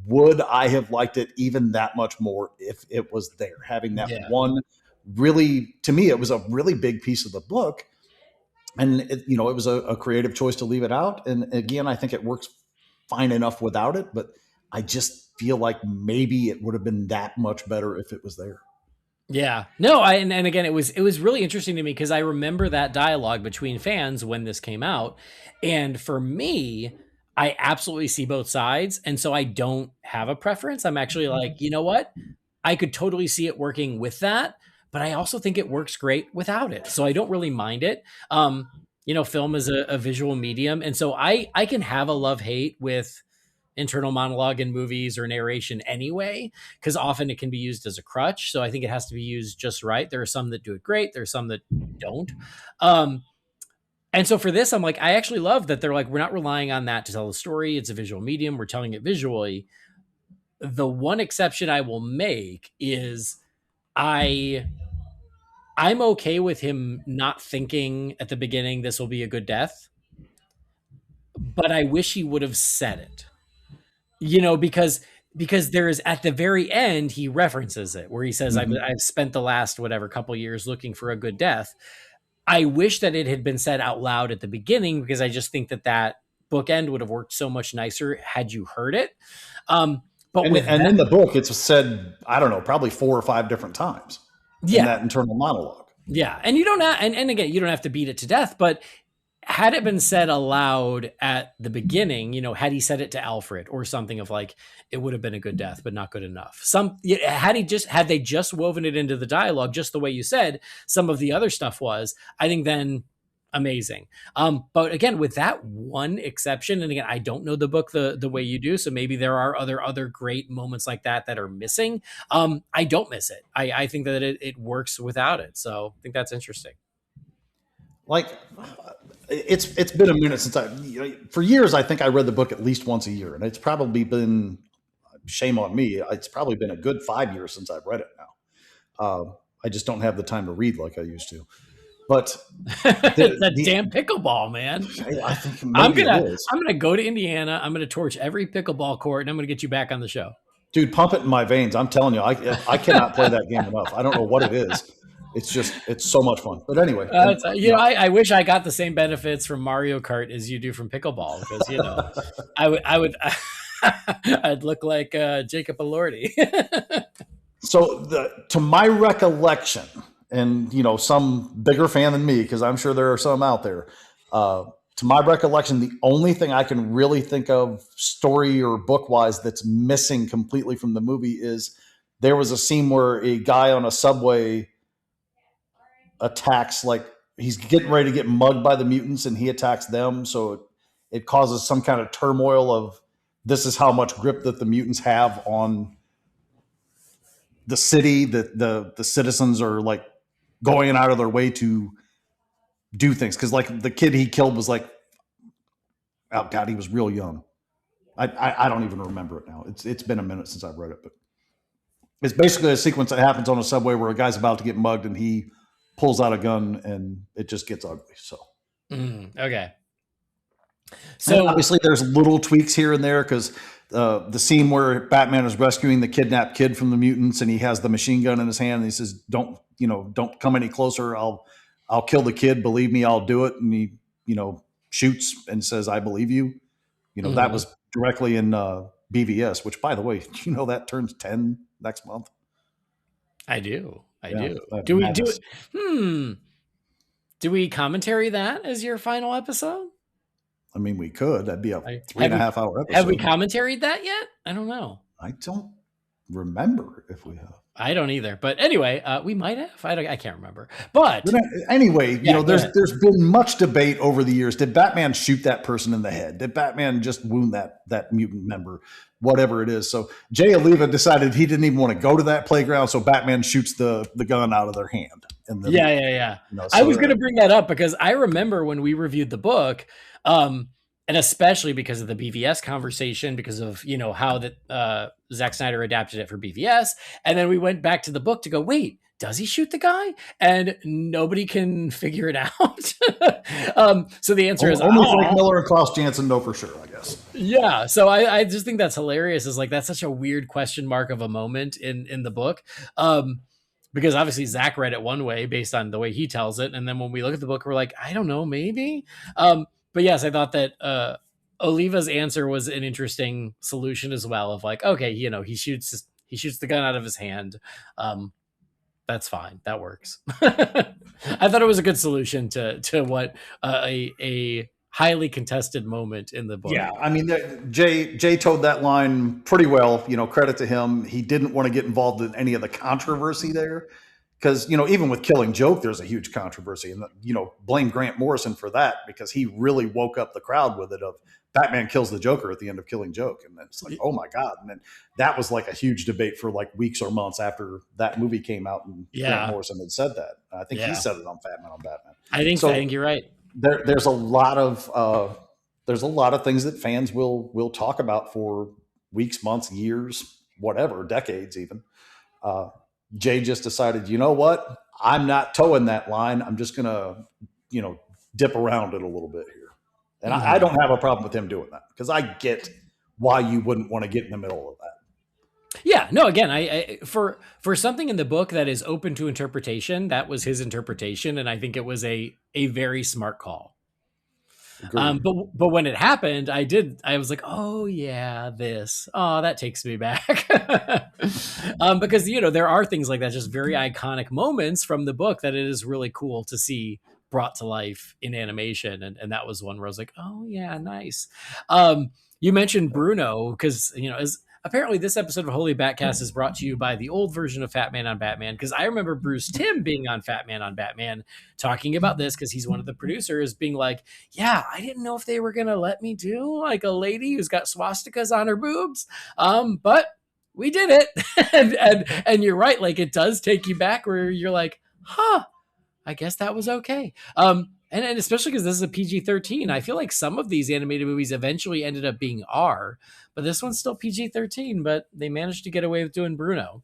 would I have liked it even that much more if it was there? Having that one, really, to me, it was a really big piece of the book. And it was a creative choice to leave it out. And again, I think it works fine enough without it, but I just feel like maybe it would have been that much better if it was there. Yeah, no, and again, it was really interesting to me because I remember that dialogue between fans when this came out. And for me, I absolutely see both sides. And so I don't have a preference. I'm actually like, you know what? I could totally see it working with that, but I also think it works great without it. So I don't really mind it. Film is a visual medium. And so I can have a love-hate with internal monologue in movies or narration anyway, because often it can be used as a crutch. So I think it has to be used just right. There are some that do it great. There are some that don't. And And so for this, I'm like, I actually love that they're like, we're not relying on that to tell the story. It's a visual medium. We're telling it visually. The one exception I will make is I'm okay with him not thinking at the beginning this will be a good death, but I wish he would have said it. Because there is at the very end he references it where he says I've spent the last whatever couple years looking for a good death. I wish that it had been said out loud at the beginning because I just think that bookend would have worked so much nicer had you heard it. But in the book, it's said, I don't know, probably 4 or 5 different times in that internal monologue. Yeah. And you don't have, and again, you don't have to beat it to death, but had it been said aloud at the beginning, had he said it to Alfred or something of like, it would have been a good death, but not good enough. Had they just woven it into the dialogue, just the way you said, some of the other stuff was, I think then amazing. But again, with that one exception, and again, I don't know the book the way you do, so maybe there are other great moments like that are missing. I don't miss it. I think that it works without it. So I think that's interesting. Like, it's been a minute since for years, I think I read the book at least once a year, and it's probably been, shame on me, it's probably been a good 5 years since I've read it now. I just don't have the time to read like I used to. But that damn pickleball, man. I think I'm gonna go to Indiana. I'm gonna torch every pickleball court, and I'm gonna get you back on the show. Dude, pump it in my veins. I'm telling you, I cannot play that game enough. I don't know what it is. It's so much fun. But anyway, I wish I got the same benefits from Mario Kart as you do from pickleball, because I would I'd look like Jacob Elordi. So to my recollection, and some bigger fan than me, because I'm sure there are some out there. To my recollection, the only thing I can really think of story or book wise that's missing completely from the movie is there was a scene where a guy on a subway attacks, like he's getting ready to get mugged by the mutants and he attacks them. So it causes some kind of turmoil of this is how much grip that the mutants have on the city, that the citizens are like going out of their way to do things. Cause like the kid he killed was like, oh God, he was real young. I don't even remember it now. It's been a minute since I've read it, but it's basically a sequence that happens on a subway where a guy's about to get mugged and he pulls out a gun and it just gets ugly. So, okay. So and obviously there's little tweaks here and there. Cause the scene where Batman is rescuing the kidnapped kid from the mutants and he has the machine gun in his hand and he says, don't come any closer. I'll kill the kid. Believe me, I'll do it. And he, shoots and says, I believe you. That was directly in BVS, which by the way, that turns 10 next month. I do. Do we do it? Do we commentary that as your final episode? I mean, we could. That'd be a 3.5 hour episode. Have we commentaried that yet? I don't know. I don't remember if we have. I don't either. But anyway, we might have. I can't remember. But anyway, there's been much debate over the years. Did Batman shoot that person in the head? Did Batman just wound that mutant member? Whatever it is. So Jay Oliva decided he didn't even want to go to that playground. So Batman shoots the gun out of their hand. Yeah. So I was going to bring that up because I remember when we reviewed the book, and especially because of the BVS conversation, because of, how that Zack Snyder adapted it for BVS. And then we went back to the book to go, wait, does he shoot the guy? And nobody can figure it out. So the answer is only Frank Miller and Klaus Janson know for sure, I guess. Yeah. So I just think that's hilarious. Is like, that's such a weird question mark of a moment in the book. Because obviously Zach read it one way based on the way he tells it. And then when we look at the book, we're like, I don't know, maybe. But yes, I thought that Oliva's answer was an interesting solution as well of like, okay, he shoots the gun out of his hand. That's fine. That works. I thought it was a good solution to what a highly contested moment in the book. Yeah, I mean, Jay toed that line pretty well. Credit to him. He didn't want to get involved in any of the controversy there, because even with Killing Joke, there's a huge controversy, and blame Grant Morrison for that because he really woke up the crowd with it. Of Batman kills the Joker at the end of Killing Joke, and then it's like, oh my God! And then that was like a huge debate for like weeks or months after that movie came out, and Grant Morrison had said that. I think he said it on Fat Man on Batman. I think you're right. there's a lot of things that fans will talk about for weeks, months, years, whatever, decades even. Jay just decided, you know what? I'm not towing that line. I'm just gonna, dip around it a little bit here. And I don't have a problem with him doing that because I get why you wouldn't want to get in the middle of that. Yeah, no, again, I for something in the book that is open to interpretation, that was his interpretation, and I think it was a very smart call. But when it happened, I was like, oh yeah, that takes me back. Because there are things like that, just very iconic moments from the book that it is really cool to see brought to life in animation, and that was one where I was like, oh yeah, nice. You mentioned Bruno because as apparently this episode of Holy BatCast is brought to you by the old version of Fat Man on Batman, because I remember Bruce Timm being on Fat Man on Batman talking about this because he's one of the producers, being like, yeah, I didn't know if they were going to let me do like a lady who's got swastikas on her boobs. But we did it. and you're right. Like, it does take you back where you're like, huh, I guess that was okay. And especially because this is a PG-13, I feel like some of these animated movies eventually ended up being R, but this one's still PG-13, but they managed to get away with doing Bruno.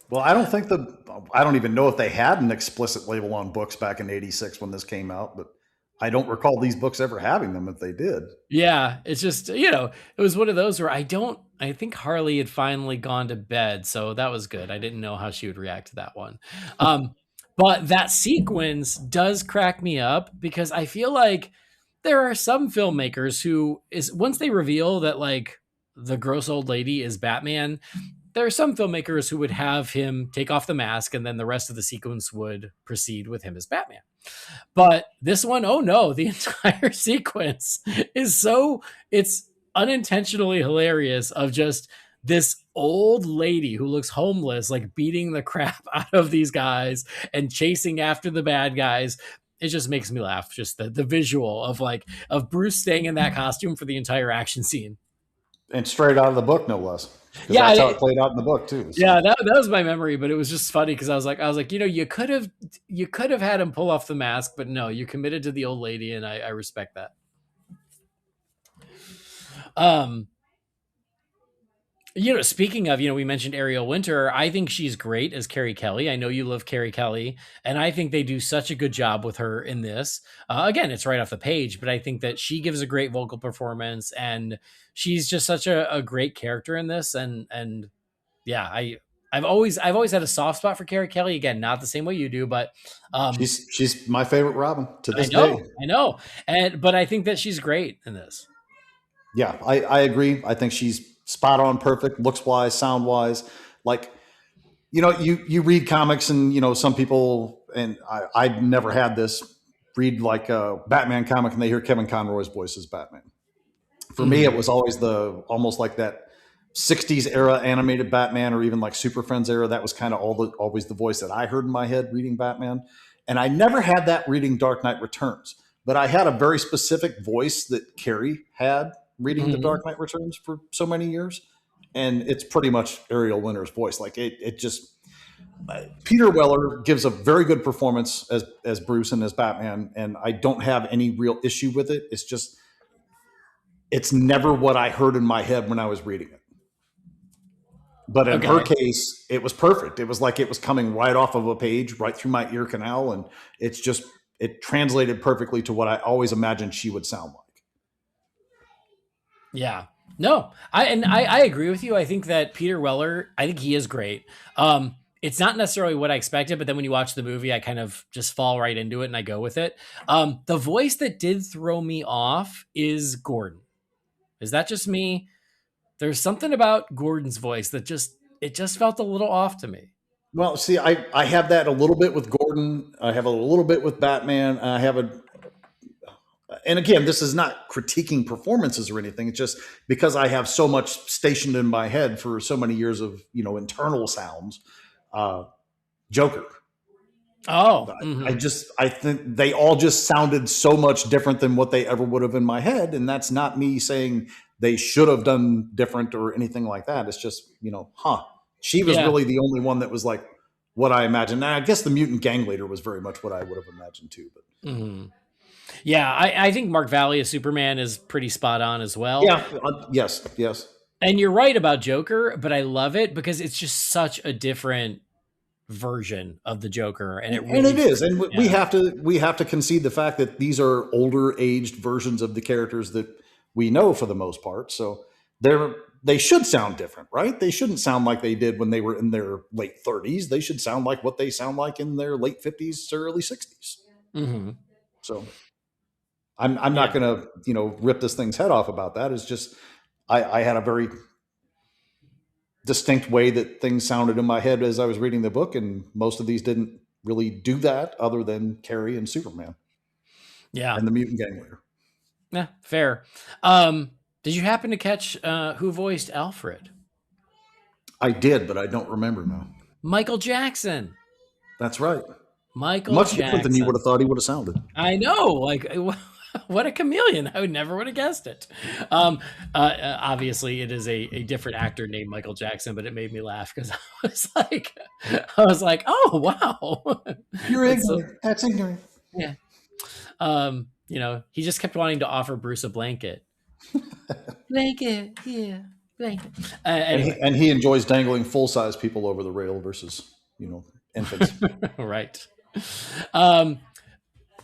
Well, I don't even know if they had an explicit label on books back in '86 when this came out, but I don't recall these books ever having them if they did. Yeah, it's just, it was one of those where I think Harley had finally gone to bed, so that was good. I didn't know how she would react to that one. But that sequence does crack me up because I feel like there are some filmmakers who once they reveal that like the gross old lady is Batman, there are some filmmakers who would have him take off the mask and then the rest of the sequence would proceed with him as Batman. But this one, oh no, the entire sequence is it's unintentionally hilarious of just this old lady who looks homeless, like beating the crap out of these guys and chasing after the bad guys. It just makes me laugh. Just the visual of Bruce staying in that costume for the entire action scene. And straight out of the book, no less. Yeah, that's how it played out in the book too. So. Yeah, that was my memory, but it was just funny because I was like, you could have had him pull off the mask, but no, you committed to the old lady, and I respect that. Speaking of, we mentioned Ariel Winter. I think she's great as Carrie Kelly. I know you love Carrie Kelly, and I think they do such a good job with her in this. Again, it's right off the page, but I think that she gives a great vocal performance, and she's just such a great character in this. And yeah, I've always had a soft spot for Carrie Kelly. Again, not the same way you do, but she's my favorite Robin to this day. I know, but I think that she's great in this. Yeah, I agree. I think she's spot on, perfect, looks wise, sound wise. Like, you read comics and, some people, and I've never had this, read like a Batman comic and they hear Kevin Conroy's voice as Batman. For me, it was always almost like that 60s era animated Batman, or even like Super Friends era. That was kind of always the voice that I heard in my head reading Batman. And I never had that reading Dark Knight Returns, but I had a very specific voice that Carrie had reading The Dark Knight Returns for so many years. And it's pretty much Ariel Winter's voice. Like it just, Peter Weller gives a very good performance as Bruce and as Batman. And I don't have any real issue with it. It's just, it's never what I heard in my head when I was reading it. But in her case, it was perfect. It was like it was coming right off of a page, right through my ear canal. And it translated perfectly to what I always imagined she would sound like. Yeah, no, I agree with you. I think that Peter Weller, I think he is great. It's not necessarily what I expected, but then when you watch the movie, I kind of just fall right into it and I go with it. The voice that did throw me off is Gordon. Is that just me? There's something about Gordon's voice that just felt a little off to me. Well, see, I have that a little bit with Gordon. I have a little bit with Batman. And again, this is not critiquing performances or anything. It's just because I have so much stationed in my head for so many years of, internal sounds. Joker. Oh, I think they all just sounded so much different than what they ever would have in my head. And that's not me saying they should have done different or anything like that. It's just, she was really the only one that was like what I imagined. And I guess the mutant gang leader was very much what I would have imagined too. But Yeah, I think Mark Valley as Superman is pretty spot on as well. Yeah. Yes. And you're right about Joker, but I love it because it's just such a different version of the Joker, and it And really it is, and we yeah. have to concede the fact that these are older aged versions of the characters that we know for the most part. So they should sound different, right? They shouldn't sound like they did when they were in their late 30s. They should sound like what they sound like in their late 50s to early 60s. Mm-hmm. So I'm Yeah. not going to rip this thing's head off about that. It's just I had a very distinct way that things sounded in my head as I was reading the book, and most of these didn't really do that, other than Carrie and Superman Yeah. and the mutant gang leader. Yeah, fair. Did you happen to catch who voiced Alfred? I did, but I don't remember now. Michael Jackson. That's right. Michael Much different than you would Jackson. have thought he would have sounded. I know, like what a chameleon! I would never would have guessed it. Obviously, it is a different actor named Michael Jackson, but it made me laugh because I was like, oh wow, You're that's so ignorant. That's ignorant. yeah. He just kept wanting to offer Bruce a blanket. Blanket, yeah, blanket. Anyway, And he enjoys dangling full size people over the rail versus infants. right. Um,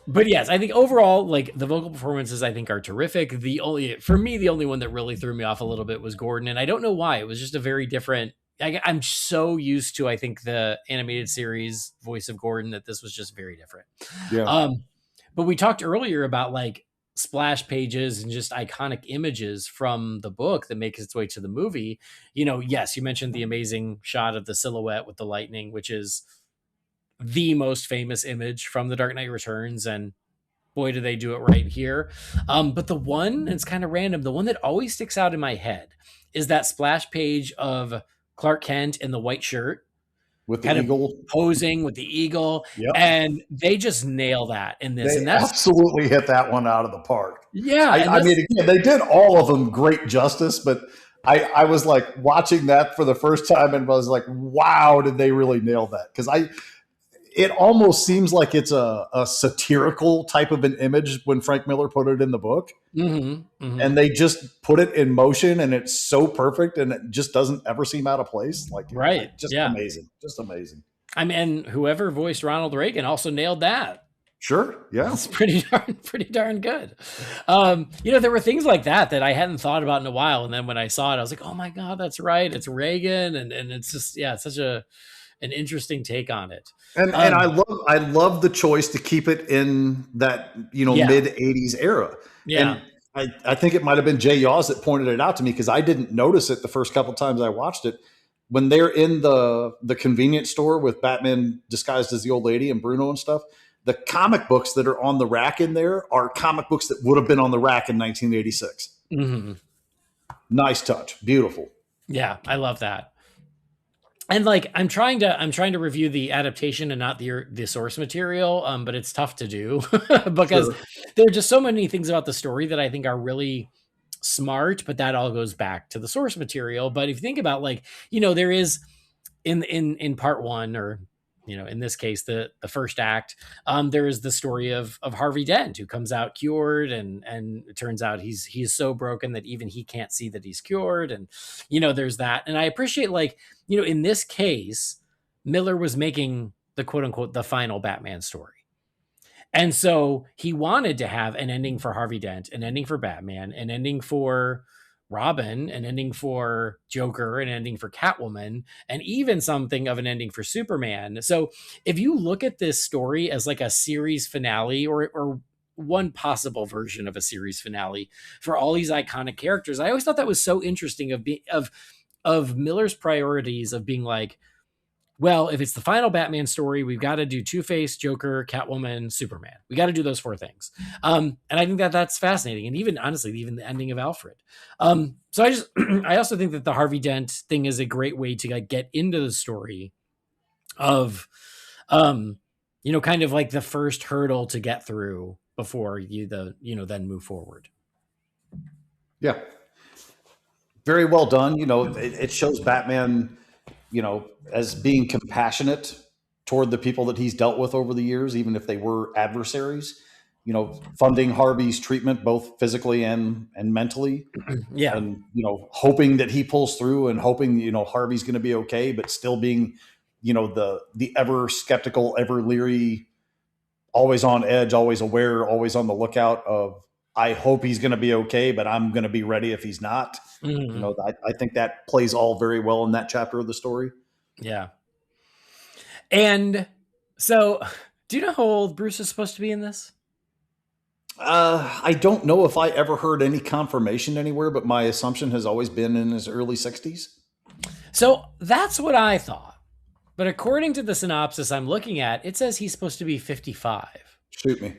but yes, I think overall, like the vocal performances, I think are terrific. For me, the only one that really threw me off a little bit was Gordon, and I don't know why. It was just a very different. I'm so used to, I think, the animated series voice of Gordon that this was just very different. Yeah. But we talked earlier about like splash pages and just iconic images from the book that makes its way to the movie. Yes, you mentioned the amazing shot of the silhouette with the lightning, which is the most famous image from The Dark Knight Returns, and boy, do they do it right here. But the one, it's kind of random, the one that always sticks out in my head is that splash page of Clark Kent in the white shirt, With the kind of eagle. posing with the eagle, Yep. and they just nail that in this. They And that's absolutely hit that one out of the park. yeah, and I that's mean, again, they did all of them great justice, but I was like watching that for the first time and was like, wow, did they really nail that? Because it almost seems like it's a satirical type of an image when Frank Miller put it in the book. And they just put it in motion, and it's so perfect, and it just doesn't ever seem out of place. Like, right, just yeah. amazing. Just amazing. I mean, whoever voiced Ronald Reagan also nailed that. Sure. Yeah. It's pretty darn good. There were things like that I hadn't thought about in a while. And then when I saw it, I was like, oh my God, that's right. It's Reagan. And it's just, yeah, it's such an interesting take on it. And I love the choice to keep it in that, mid 80s era. Yeah. And I think it might have been Jay Yaws that pointed it out to me, because I didn't notice it the first couple of times I watched it. When they're in the convenience store with Batman disguised as the old lady and Bruno and stuff, the comic books that are on the rack in there are comic books that would have been on the rack in 1986. Mm-hmm. Nice touch. Beautiful. Yeah, I love that. And like, I'm trying to review the adaptation and not the source material, but it's tough to do because there are just so many things about the story that I think are really smart, but that all goes back to the source material. But if you think about, like, there is in part one, or in this case the first act, there is the story of Harvey Dent, who comes out cured, and it turns out he's so broken that even he can't see that he's cured, and there's that. And I appreciate, like, in this case, Miller was making the quote unquote the final Batman story. And so he wanted to have an ending for Harvey Dent, an ending for Batman, an ending for Robin, an ending for Joker, an ending for Catwoman, and even something of an ending for Superman. So if you look at this story as like a series finale, or one possible version of a series finale for all these iconic characters, I always thought that was so interesting of Miller's priorities of being like, well, if it's the final Batman story, we've got to do Two-Face, Joker, Catwoman, Superman. We got to do those four things. And I think that's fascinating. And even, honestly, even the ending of Alfred. So I also think that the Harvey Dent thing is a great way to, like, get into the story of, kind of like the first hurdle to get through before you then move forward. Yeah. Very well done. It shows Batman, as being compassionate toward the people that he's dealt with over the years, even if they were adversaries. funding Harvey's treatment both physically and mentally, Yeah. and hoping that he pulls through, and hoping Harvey's going to be okay, but still being the ever skeptical, ever leery, always on edge, always aware, always on the lookout of, I hope he's going to be okay, but I'm going to be ready if he's not. Mm-hmm. I think that plays all very well in that chapter of the story. Yeah. And so, do you know how old Bruce is supposed to be in this? I don't know if I ever heard any confirmation anywhere, but my assumption has always been in his early 60s. So that's what I thought. But according to the synopsis I'm looking at, it says he's supposed to be 55. Shoot me.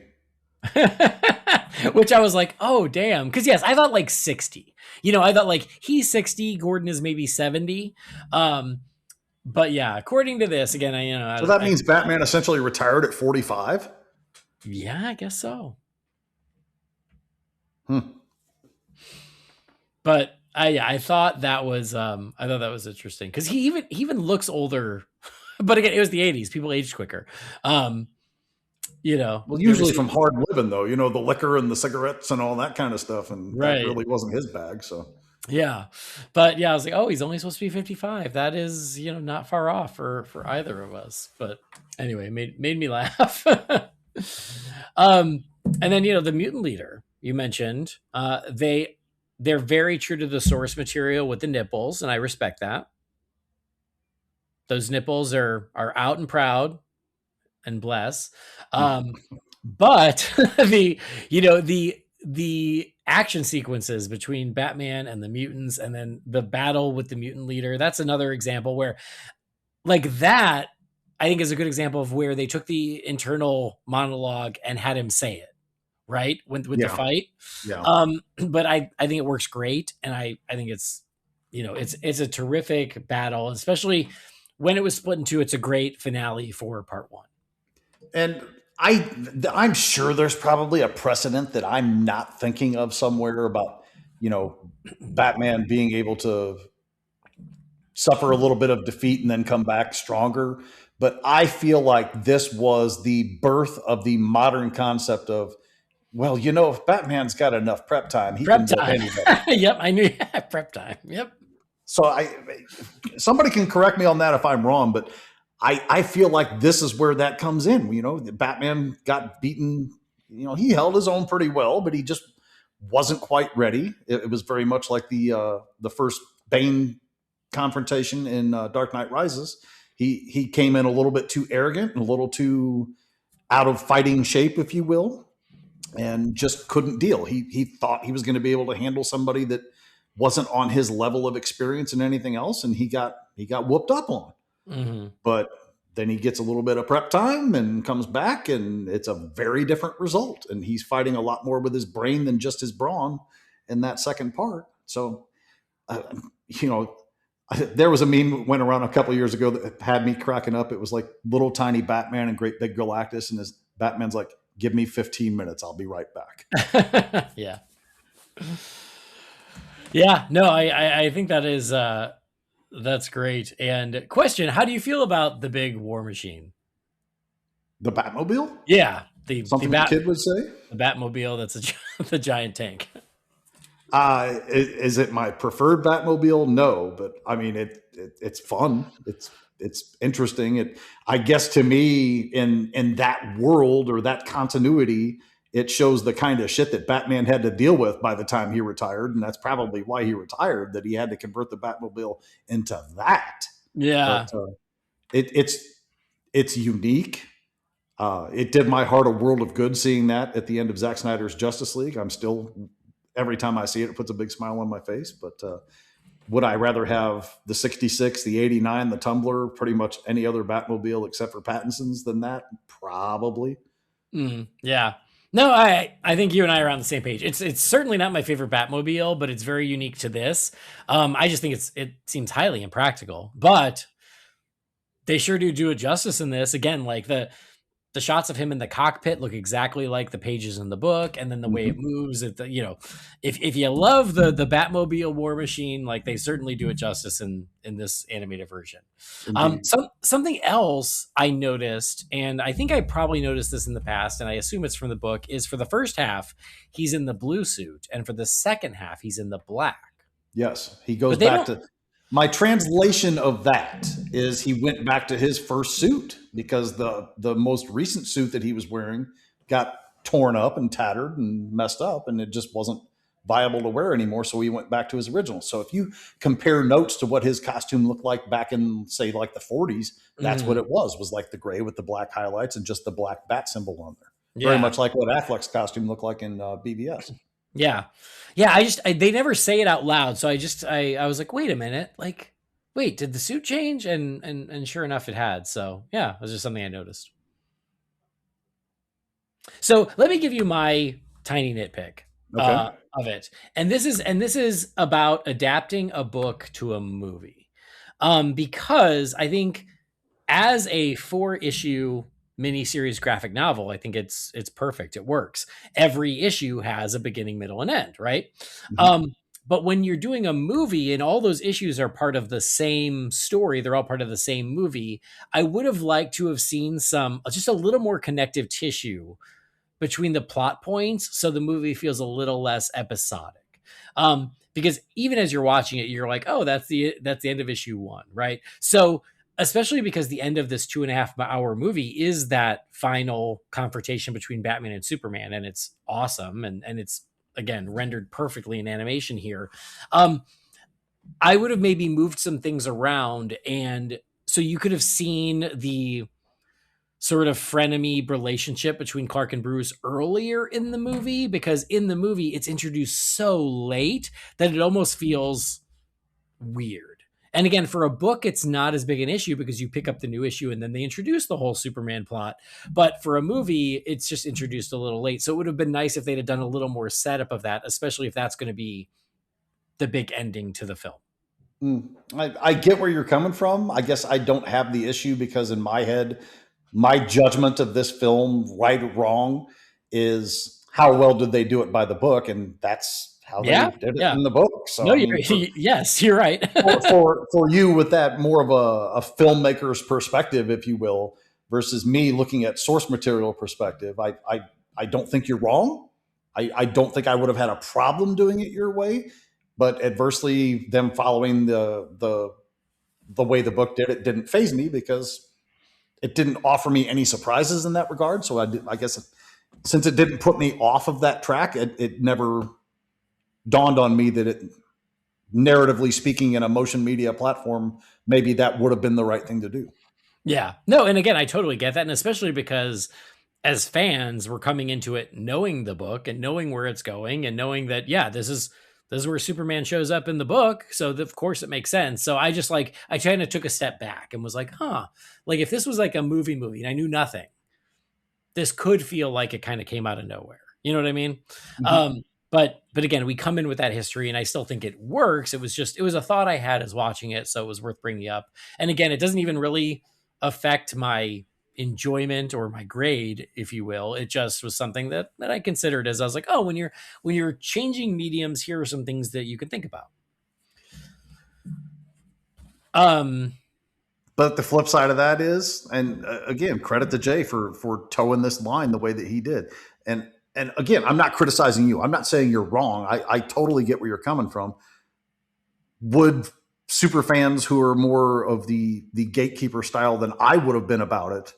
Which I was like, oh, damn. Because, yes, I thought like 60. I thought like he's 60. Gordon is maybe 70. But yeah, according to this, again, So that means Batman essentially retired at 45? Yeah, I guess so. But I thought that was interesting, because he even looks older. But again, it was the 80s. People aged quicker. Well, usually from hard living, though, the liquor and the cigarettes and all that kind of stuff. And that really wasn't his bag. So, yeah. But yeah, I was like, oh, he's only supposed to be 55. That is, not far off for either of us. But anyway, made me laugh. And then, the mutant leader you mentioned, they're very true to the source material with the nipples, and I respect that. Those nipples are out and proud, and bless. But the action sequences between Batman and the mutants, and then the battle with the mutant leader, that's another example where, like, that I think is a good example of where they took the internal monologue and had him say it, right? With the fight. Yeah. But I think it works great. And I think it's, it's a terrific battle, especially when it was split in two. It's a great finale for part one. And I'm sure there's probably a precedent that I'm not thinking of somewhere about, Batman being able to suffer a little bit of defeat and then come back stronger. But I feel like this was the birth of the modern concept of, well, if Batman's got enough prep time, he can whoop anybody. Yep, I knew. Prep time. Yep. So somebody can correct me on that if I'm wrong, but I feel like this is where that comes in. Batman got beaten. He held his own pretty well, but he just wasn't quite ready. It was very much like the first Bane confrontation in Dark Knight Rises. He came in a little bit too arrogant and a little too out of fighting shape, if you will, and just couldn't deal. He thought he was going to be able to handle somebody that wasn't on his level of experience and anything else, and he got whooped up on. Mm-hmm. But then he gets a little bit of prep time and comes back, and it's a very different result. And he's fighting a lot more with his brain than just his brawn in that second part. So, there was a meme that went around a couple of years ago that had me cracking up. It was like little tiny Batman and great big Galactus, and his Batman's like, "Give me 15 minutes. I'll be right back." Yeah. Yeah. No, I think that is, that's great. And question, how do you feel about the big war machine? The Batmobile? Yeah. Something the kid would say? The Batmobile, that's the giant tank. Is it my preferred Batmobile? No, but I mean, it's fun. It's interesting. I guess to me, in that world or that continuity, it shows the kind of shit that Batman had to deal with by the time he retired. And that's probably why he retired, that he had to convert the Batmobile into that. Yeah. But, it's unique. It did my heart a world of good seeing that at the end of Zack Snyder's Justice League. I'm still, every time I see it, it puts a big smile on my face. But would I rather have the 66, the 89, the Tumbler, pretty much any other Batmobile except for Pattinson's than that? Probably. Yeah. No, I think you and I are on the same page. It's certainly not my favorite Batmobile, but it's very unique to this. I just think it seems highly impractical, but they sure do it justice in this. Again, like the shots of him in the cockpit look exactly like the pages in the book, and then the way it moves, if you love the Batmobile War Machine, like they certainly do it justice in this animated version. Indeed. Something else I noticed, and I think I probably noticed this in the past, and I assume it's from the book, is for the first half he's in the blue suit, and for the second half he's in the black. Yes, he goes But they back don't. to my translation of that is he went back to his first suit because the most recent suit that he was wearing got torn up and tattered and messed up, and it just wasn't viable to wear anymore. So he went back to his original. So if you compare notes to what his costume looked like back in, say, like the 40s, that's what it was like the gray with the black highlights and just the black bat symbol on there. Yeah. Very much like what Affleck's costume looked like in BVS. Yeah. They never say it out loud. So I was like, wait a minute, like, wait, did the suit change? And sure enough, it had. So yeah, it was just something I noticed. So let me give you my tiny nitpick of it. And this is about adapting a book to a movie. Because I think as a 4-issue miniseries graphic novel, I think it's perfect. It works. Every issue has a beginning, middle, and end, right? But when you're doing a movie and all those issues are part of the same story, they're all part of the same movie, I would have liked to have seen just a little more connective tissue between the plot points so the movie feels a little less episodic. Because even as you're watching it, you're like, oh, that's the end of issue 1, right? So especially because the end of this 2.5-hour movie is that final confrontation between Batman and Superman, and it's awesome, and it's again rendered perfectly in animation here. I would have maybe moved some things around, and so you could have seen the sort of frenemy relationship between Clark and Bruce earlier in the movie, because in the movie it's introduced so late that it almost feels weird. And again, for a book, it's not as big an issue because you pick up the new issue and then they introduce the whole Superman plot. But for a movie, it's just introduced a little late. So it would have been nice if they'd have done a little more setup of that, especially if that's going to be the big ending to the film. I get where you're coming from. I guess I don't have the issue because in my head, my judgment of this film, right or wrong, is how well did they do it by the book, and that's how they did it in the book. So no, yes, you're right. for you with that more of a filmmaker's perspective, if you will, versus me looking at source material perspective, I don't think you're wrong. I don't think I would have had a problem doing it your way, but adversely, them following the way the book did it didn't faze me because it didn't offer me any surprises in that regard. So I guess since it didn't put me off of that track, it never dawned on me that it, narratively speaking, in a motion media platform, maybe that would have been the right thing to do. Yeah. No, and again, I totally get that. And especially because as fans, we're coming into it knowing the book and knowing where it's going and knowing that, this is where Superman shows up in the book. So of course it makes sense. So I kind of took a step back and was like, like if this was like a movie and I knew nothing, this could feel like it kind of came out of nowhere. You know what I mean? But again, we come in with that history and I still think it works. It was a thought I had as watching it. So it was worth bringing up. And again, it doesn't even really affect my enjoyment or my grade, if you will. It just was something that I considered as I was like, oh, when you're changing mediums, here are some things that you can think about. But the flip side of that is, and again, credit to Jay for towing this line the way that he did. And again, I'm not criticizing you. I'm not saying you're wrong. I totally get where you're coming from. Would super fans who are more of the gatekeeper style than I would have been about it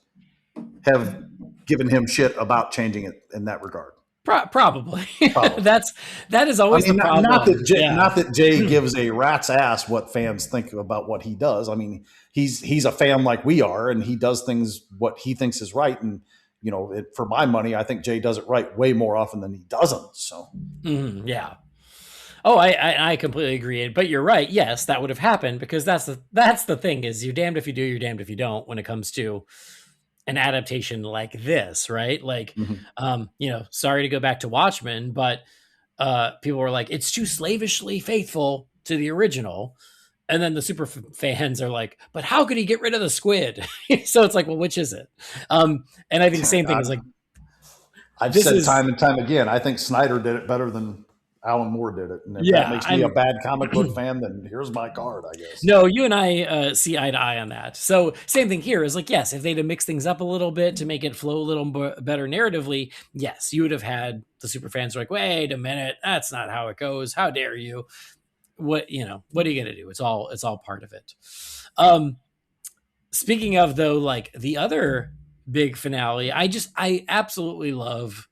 have given him shit about changing it in that regard? Probably. that is always the problem. Not that Jay gives a rat's ass what fans think about what he does. I mean, he's a fan like we are, and he does things what he thinks is right. And for my money, I think Jay does it right way more often than he doesn't. So yeah. Oh, I completely agree. But you're right. Yes, that would have happened because that's the thing is you're damned if you do, you're damned if you don't when it comes to an adaptation like this, right? Like, sorry to go back to Watchmen, but people were like, it's too slavishly faithful to the original. And then the super fans are like, but how could he get rid of the squid? So it's like, well, which is it? And I think the same thing is like, I've said time and time again, I think Snyder did it better than Alan Moore did it. And if that makes me a bad comic book fan, then here's my card, I guess. No, you and I see eye to eye on that. So same thing here is like, yes, if they'd have mixed things up a little bit to make it flow a little better narratively, yes, you would have had the super fans like, wait a minute, that's not how it goes. How dare you? What are you going to do? It's all part of it. Speaking of, though, like the other big finale, I absolutely love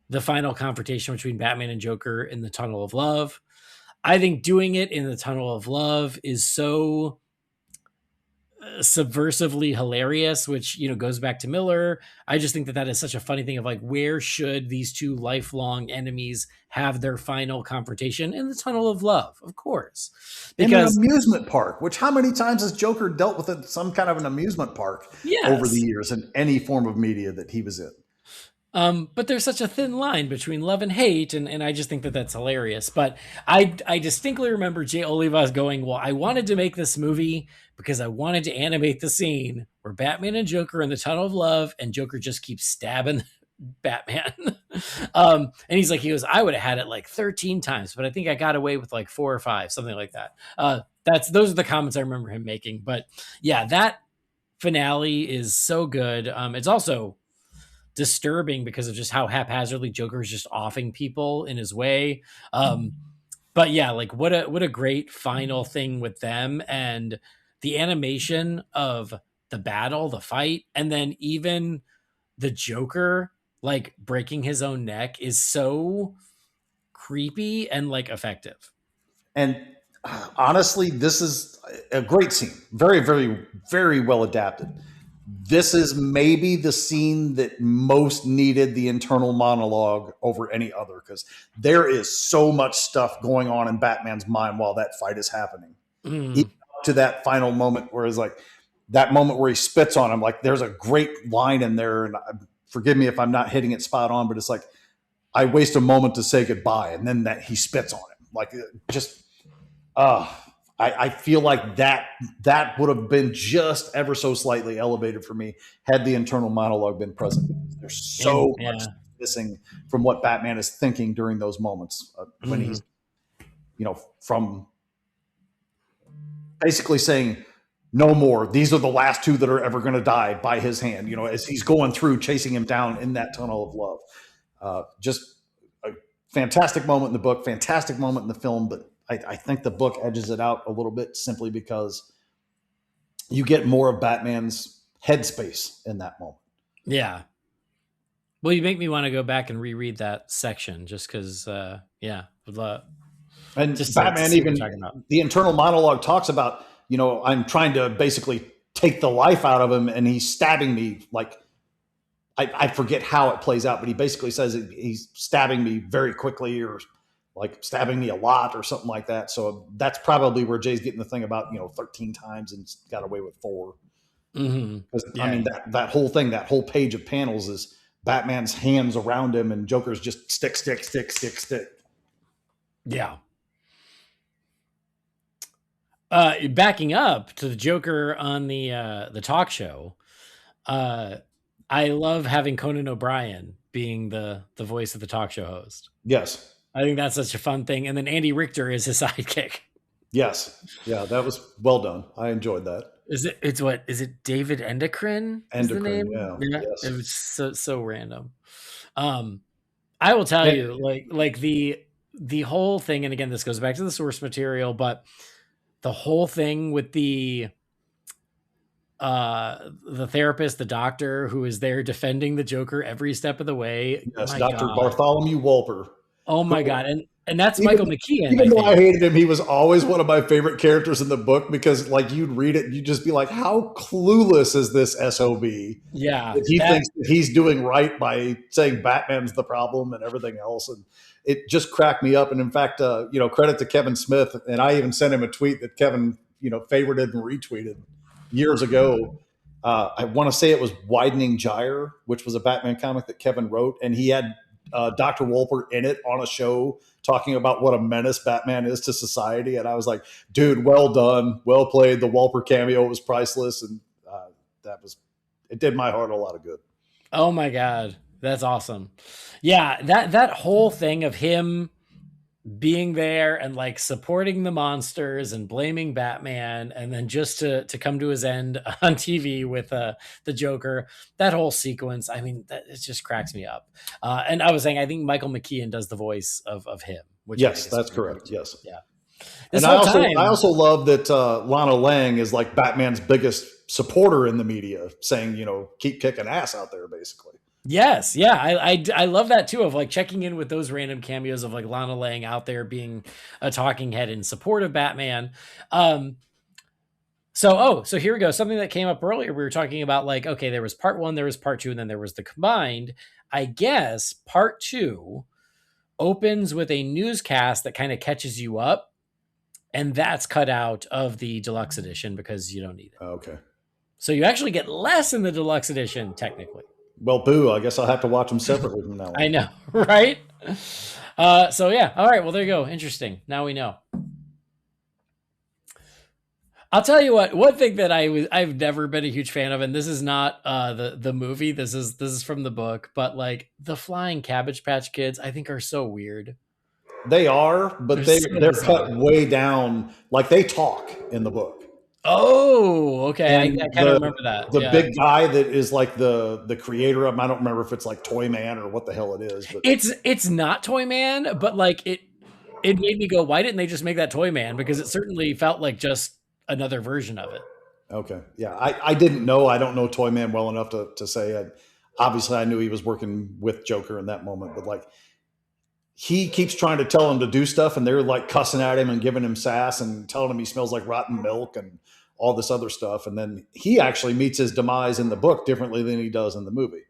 the final confrontation between Batman and Joker in the Tunnel of Love. I think doing it in the Tunnel of Love is so subversively hilarious, which, goes back to Miller. I just think that is such a funny thing of like, where should these two lifelong enemies have their final confrontation? In the Tunnel of Love, of course. Because in an amusement park, which how many times has Joker dealt with some kind of an amusement park over the years in any form of media that he was in? But there's such a thin line between love and hate, and I just think that that's hilarious. But I distinctly remember Jay Olivas going, well, I wanted to make this movie because I wanted to animate the scene where Batman and Joker are in the Tunnel of Love, and Joker just keeps stabbing Batman. And he goes, I would have had it like 13 times, but I think I got away with like 4 or 5, something like that. Those are the comments I remember him making. But yeah, that finale is so good. It's also disturbing because of just how haphazardly Joker is just offing people in his way. But yeah, like what a great final thing with them, and the animation of the battle, the fight, and then even the Joker like breaking his own neck is so creepy and like effective. And honestly, this is a great scene. Very, very, very well adapted. This is maybe the scene that most needed the internal monologue over any other, because there is so much stuff going on in Batman's mind while that fight is happening. Even up to that final moment where it's like that moment where he spits on him, like there's a great line in there, and forgive me if I'm not hitting it spot on, but it's like, I waste a moment to say goodbye, and then that he spits on him. Like just, I feel like that would have been just ever so slightly elevated for me had the internal monologue been present. There's so much missing from what Batman is thinking during those moments when he's, from basically saying, no more. These are the last 2 that are ever going to die by his hand, as he's going through chasing him down in that Tunnel of Love. Just a fantastic moment in the book, fantastic moment in the film, but I think the book edges it out a little bit simply because you get more of Batman's headspace in that moment. Yeah. Well, you make me want to go back and reread that section just because, would love. And just Batman, even the internal monologue talks about, I'm trying to basically take the life out of him, and he's stabbing me. Like, I forget how it plays out, but he basically says he's stabbing me very quickly, or like stabbing me a lot or something like that. So that's probably where Jay's getting the thing about, 13 times and got away with 4. Because I mean, that whole thing, that whole page of panels is Batman's hands around him and Joker's just stick. Yeah. Backing up to the Joker on the talk show. I love having Conan O'Brien being the voice of the talk show host. Yes. I think that's such a fun thing. And then Andy Richter is his sidekick. Yes. Yeah, that was well done. I enjoyed that. Is it David Endicrin? Endicrin, yeah. Yes. It was so random. I will tell you, like the whole thing, and again, this goes back to the source material, but the whole thing with the therapist, the doctor who is there defending the Joker every step of the way. Yes, Dr. Bartholomew Wolper. Oh my God. And that's Michael McKean. Even though I hated him, he was always one of my favorite characters in the book, because like you'd read it and you'd just be like, how clueless is this SOB? Yeah. That he thinks that he's doing right by saying Batman's the problem and everything else. And it just cracked me up. And in fact, credit to Kevin Smith. And I even sent him a tweet that Kevin, favorited and retweeted years ago. I want to say it was Widening Gyre, which was a Batman comic that Kevin wrote. And he had Dr. Wolpert in it on a show talking about what a menace Batman is to society. And I was like, dude, well done. Well played. The Wolpert cameo was priceless. And it did my heart a lot of good. Oh my God. That's awesome. Yeah. That whole thing of him being there and like supporting the monsters and blaming Batman, and then just to come to his end on TV with the Joker, that whole sequence, I mean, it just cracks me up. And I was saying, I think Michael McKean does the voice of him, which yes, that's correct. Cool. Yes. Yeah. And I also love that Lana Lang is like Batman's biggest supporter in the media, saying, keep kicking ass out there, basically. Yes. Yeah. I love that too, of like checking in with those random cameos of like Lana Lang out there being a talking head in support of Batman. So here we go. Something that came up earlier. We were talking about like, okay, there was part 1, there was part 2, and then there was the combined. I guess part 2 opens with a newscast that kind of catches you up, and that's cut out of the deluxe edition because you don't need it. Okay. So you actually get less in the deluxe edition, technically. Well, boo, I guess I'll have to watch them separately from now on. I know, right? So yeah. All right. Well, there you go. Interesting. Now we know. I'll tell you what. One thing that I've never been a huge fan of, and this is not the movie. This is from the book. But like the flying Cabbage Patch Kids, I think are so weird. They are, but they're cut way down. Like they talk in the book. Oh, okay. I kind of remember that. The big guy that is like the creator of them. I don't remember if it's like Toy Man or what the hell it is. But it's not Toy Man, but like it made me go, why didn't they just make that Toy Man? Because it certainly felt like just another version of it. Okay. Yeah. I didn't know. I don't know Toy Man well enough to say. Obviously, I knew he was working with Joker in that moment, but like he keeps trying to tell him to do stuff, and they're like cussing at him and giving him sass and telling him he smells like rotten milk and all this other stuff. And then he actually meets his demise in the book differently than he does in the movie.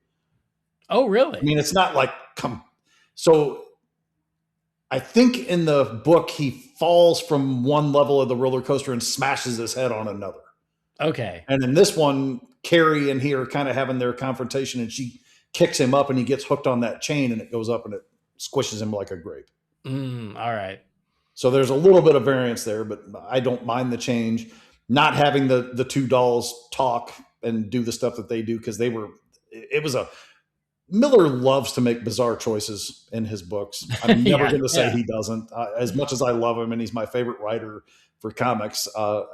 Oh, really? I mean, it's not like, so I think in the book, he falls from one level of the roller coaster and smashes his head on another. Okay. And in this one, Carrie and he are kind of having their confrontation, and she kicks him up and he gets hooked on that chain, and it goes up and it squishes him like a grape. All right. So there's a little bit of variance there, but I don't mind the change. Not having the two dolls talk and do the stuff that they do, because Miller loves to make bizarre choices in his books. I'm never going to say he doesn't. As much as I love him and he's my favorite writer for comics,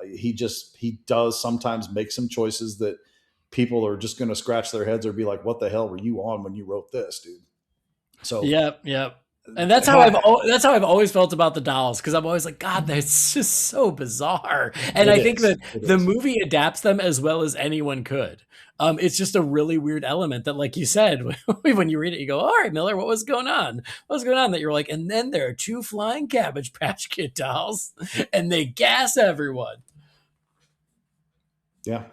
he does sometimes make some choices that people are just going to scratch their heads or be like, what the hell were you on when you wrote this, dude? So yep. And that's how I've always felt about the dolls, because I'm always like, God, that's just so bizarre. And I think that the movie adapts them as well as anyone could. It's just a really weird element that, like you said, when you read it, you go, all right, Miller, what was going on? What was going on? That you're like, and then there are 2 flying Cabbage Patch Kid dolls and they gas everyone. Yeah.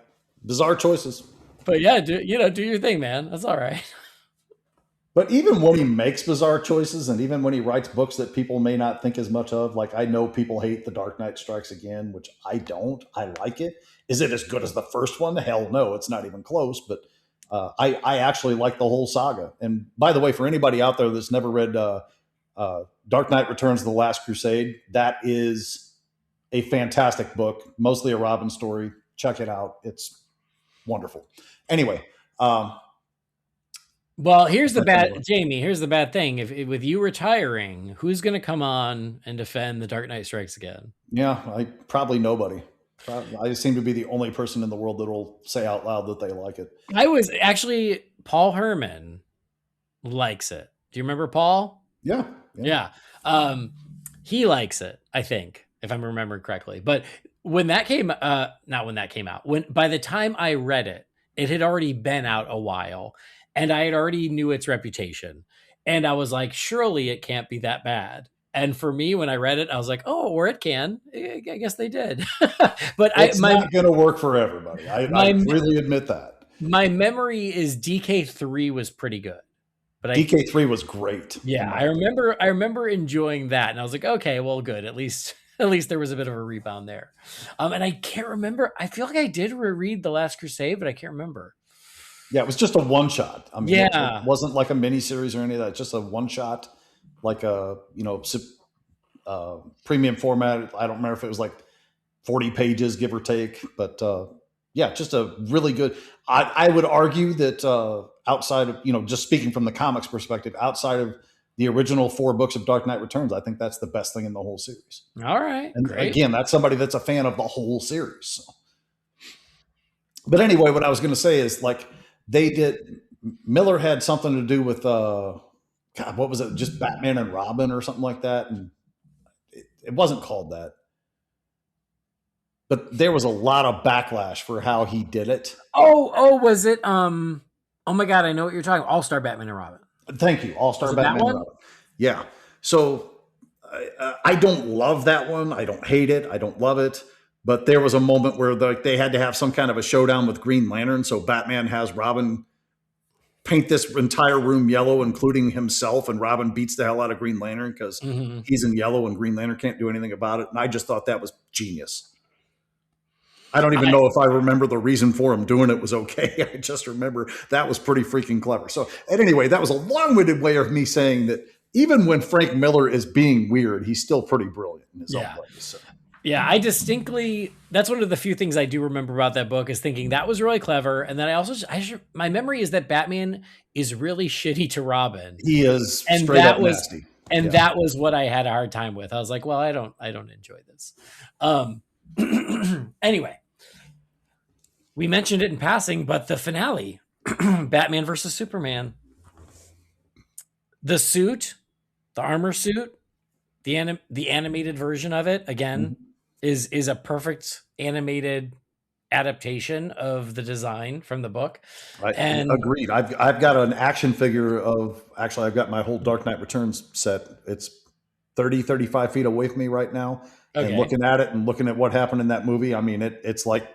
Bizarre choices. But yeah, do your thing, man. That's all right. But even when he makes bizarre choices, and even when he writes books that people may not think as much of, like I know people hate The Dark Knight Strikes Again, which I don't. I like it. Is it as good as the first one? Hell no, it's not even close. But I actually like the whole saga. And by the way, for anybody out there that's never read Dark Knight Returns: The Last Crusade, that is a fantastic book, mostly a Robin story. Check it out. It's wonderful. Anyway, well, here's the bad thing. If with you retiring, who's going to come on and defend The Dark Knight Strikes Again? Yeah, probably nobody. I seem to be the only person in the world that will say out loud that they like it. Paul Herman likes it. Do you remember Paul? Yeah. He likes it, I think, if I'm remembering correctly. But when that came, not when that came out, by the time I read it, it had already been out a while. And I had already knew its reputation. And I was like, surely it can't be that bad. And for me, when I read it, I was like, oh, or it can. I guess they did. But it's not going to work for everybody. I really admit that. My memory is DK3 was pretty good. But DK3 was great. Yeah, I remember enjoying that. And I was like, okay, well, good. At least there was a bit of a rebound there. And I can't remember. I feel like I did reread The Last Crusade, but I can't remember. Yeah, it was just a one shot. I mean, it Yeah. wasn't like a mini series or any of that. Just a one shot, like a premium format. I don't remember if it was like 40 pages, give or take, but yeah, just a really good. I would argue that outside of just speaking from the comics perspective, outside of the original 4 books of Dark Knight Returns, I think that's the best thing in the whole series. All right. And Great. again, that's somebody that's a fan of the whole series. So. But anyway, what I was going to say is like Miller had something to do with God, what was it? Just Batman and Robin or something like that, and it wasn't called that. But there was a lot of backlash for how he did it. Oh, was it? Oh my God, I know what you're talking about. All-Star Batman and Robin. Thank you, All-Star Batman and Robin. Yeah. So I don't love that one. I don't hate it. I don't love it. But there was a moment where they had to have some kind of a showdown with Green Lantern. So Batman has Robin paint this entire room yellow, including himself, and Robin beats the hell out of Green Lantern because he's in yellow and Green Lantern can't do anything about it. And I just thought that was genius. I don't even know if I remember the reason for him doing it was okay. I just remember that was pretty freaking clever. So, and anyway, that was a long-winded way of me saying that even when Frank Miller is being weird, he's still pretty brilliant in his own way. So. Yeah, that's one of the few things I do remember about that book is thinking that was really clever. And then my memory is that Batman is really shitty to Robin. He is straight up nasty. And that was what I had a hard time with. I was like, well, I don't enjoy this. Anyway, we mentioned it in passing, but the finale, Batman versus Superman, the suit, the armor suit, the animated version of it again is a perfect animated adaptation of the design from the book. And agreed. I've got an action figure I've got my whole Dark Knight Returns set. It's 35 feet away from me right now. Okay. And looking at it and looking at what happened in that movie, I mean, it's like,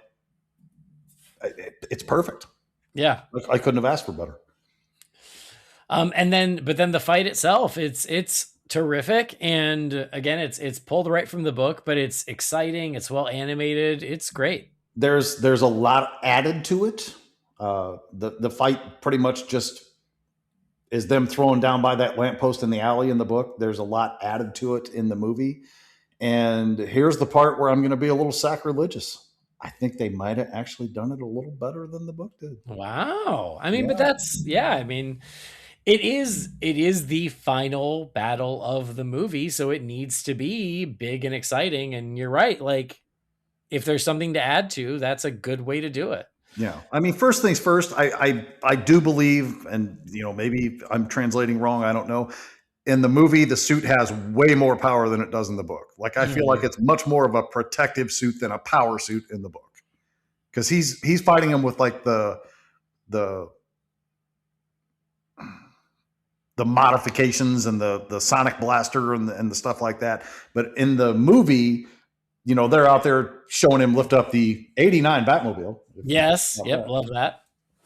it's perfect. Yeah. I couldn't have asked for better. But then the fight itself, it's terrific. And again, it's pulled right from the book, but it's exciting. It's well animated. It's great. There's a lot added to it. The fight pretty much just is them thrown down by that lamppost in the alley in the book. There's a lot added to it in the movie. And here's the part where I'm going to be a little sacrilegious. I think they might have actually done it a little better than the book did. Wow. I mean, but I mean, it is the final battle of the movie, so it needs to be big and exciting. And you're right. Like, if there's something to add to, that's a good way to do it. Yeah. I mean, first things first, I do believe, and maybe I'm translating wrong, I don't know. In the movie, the suit has way more power than it does in the book. Like, I feel like it's much more of a protective suit than a power suit in the book. Because he's fighting him with like the modifications and the sonic blaster and the stuff like that. But in the movie, they're out there showing him lift up the 89 Batmobile. Yes. Yep. Love that.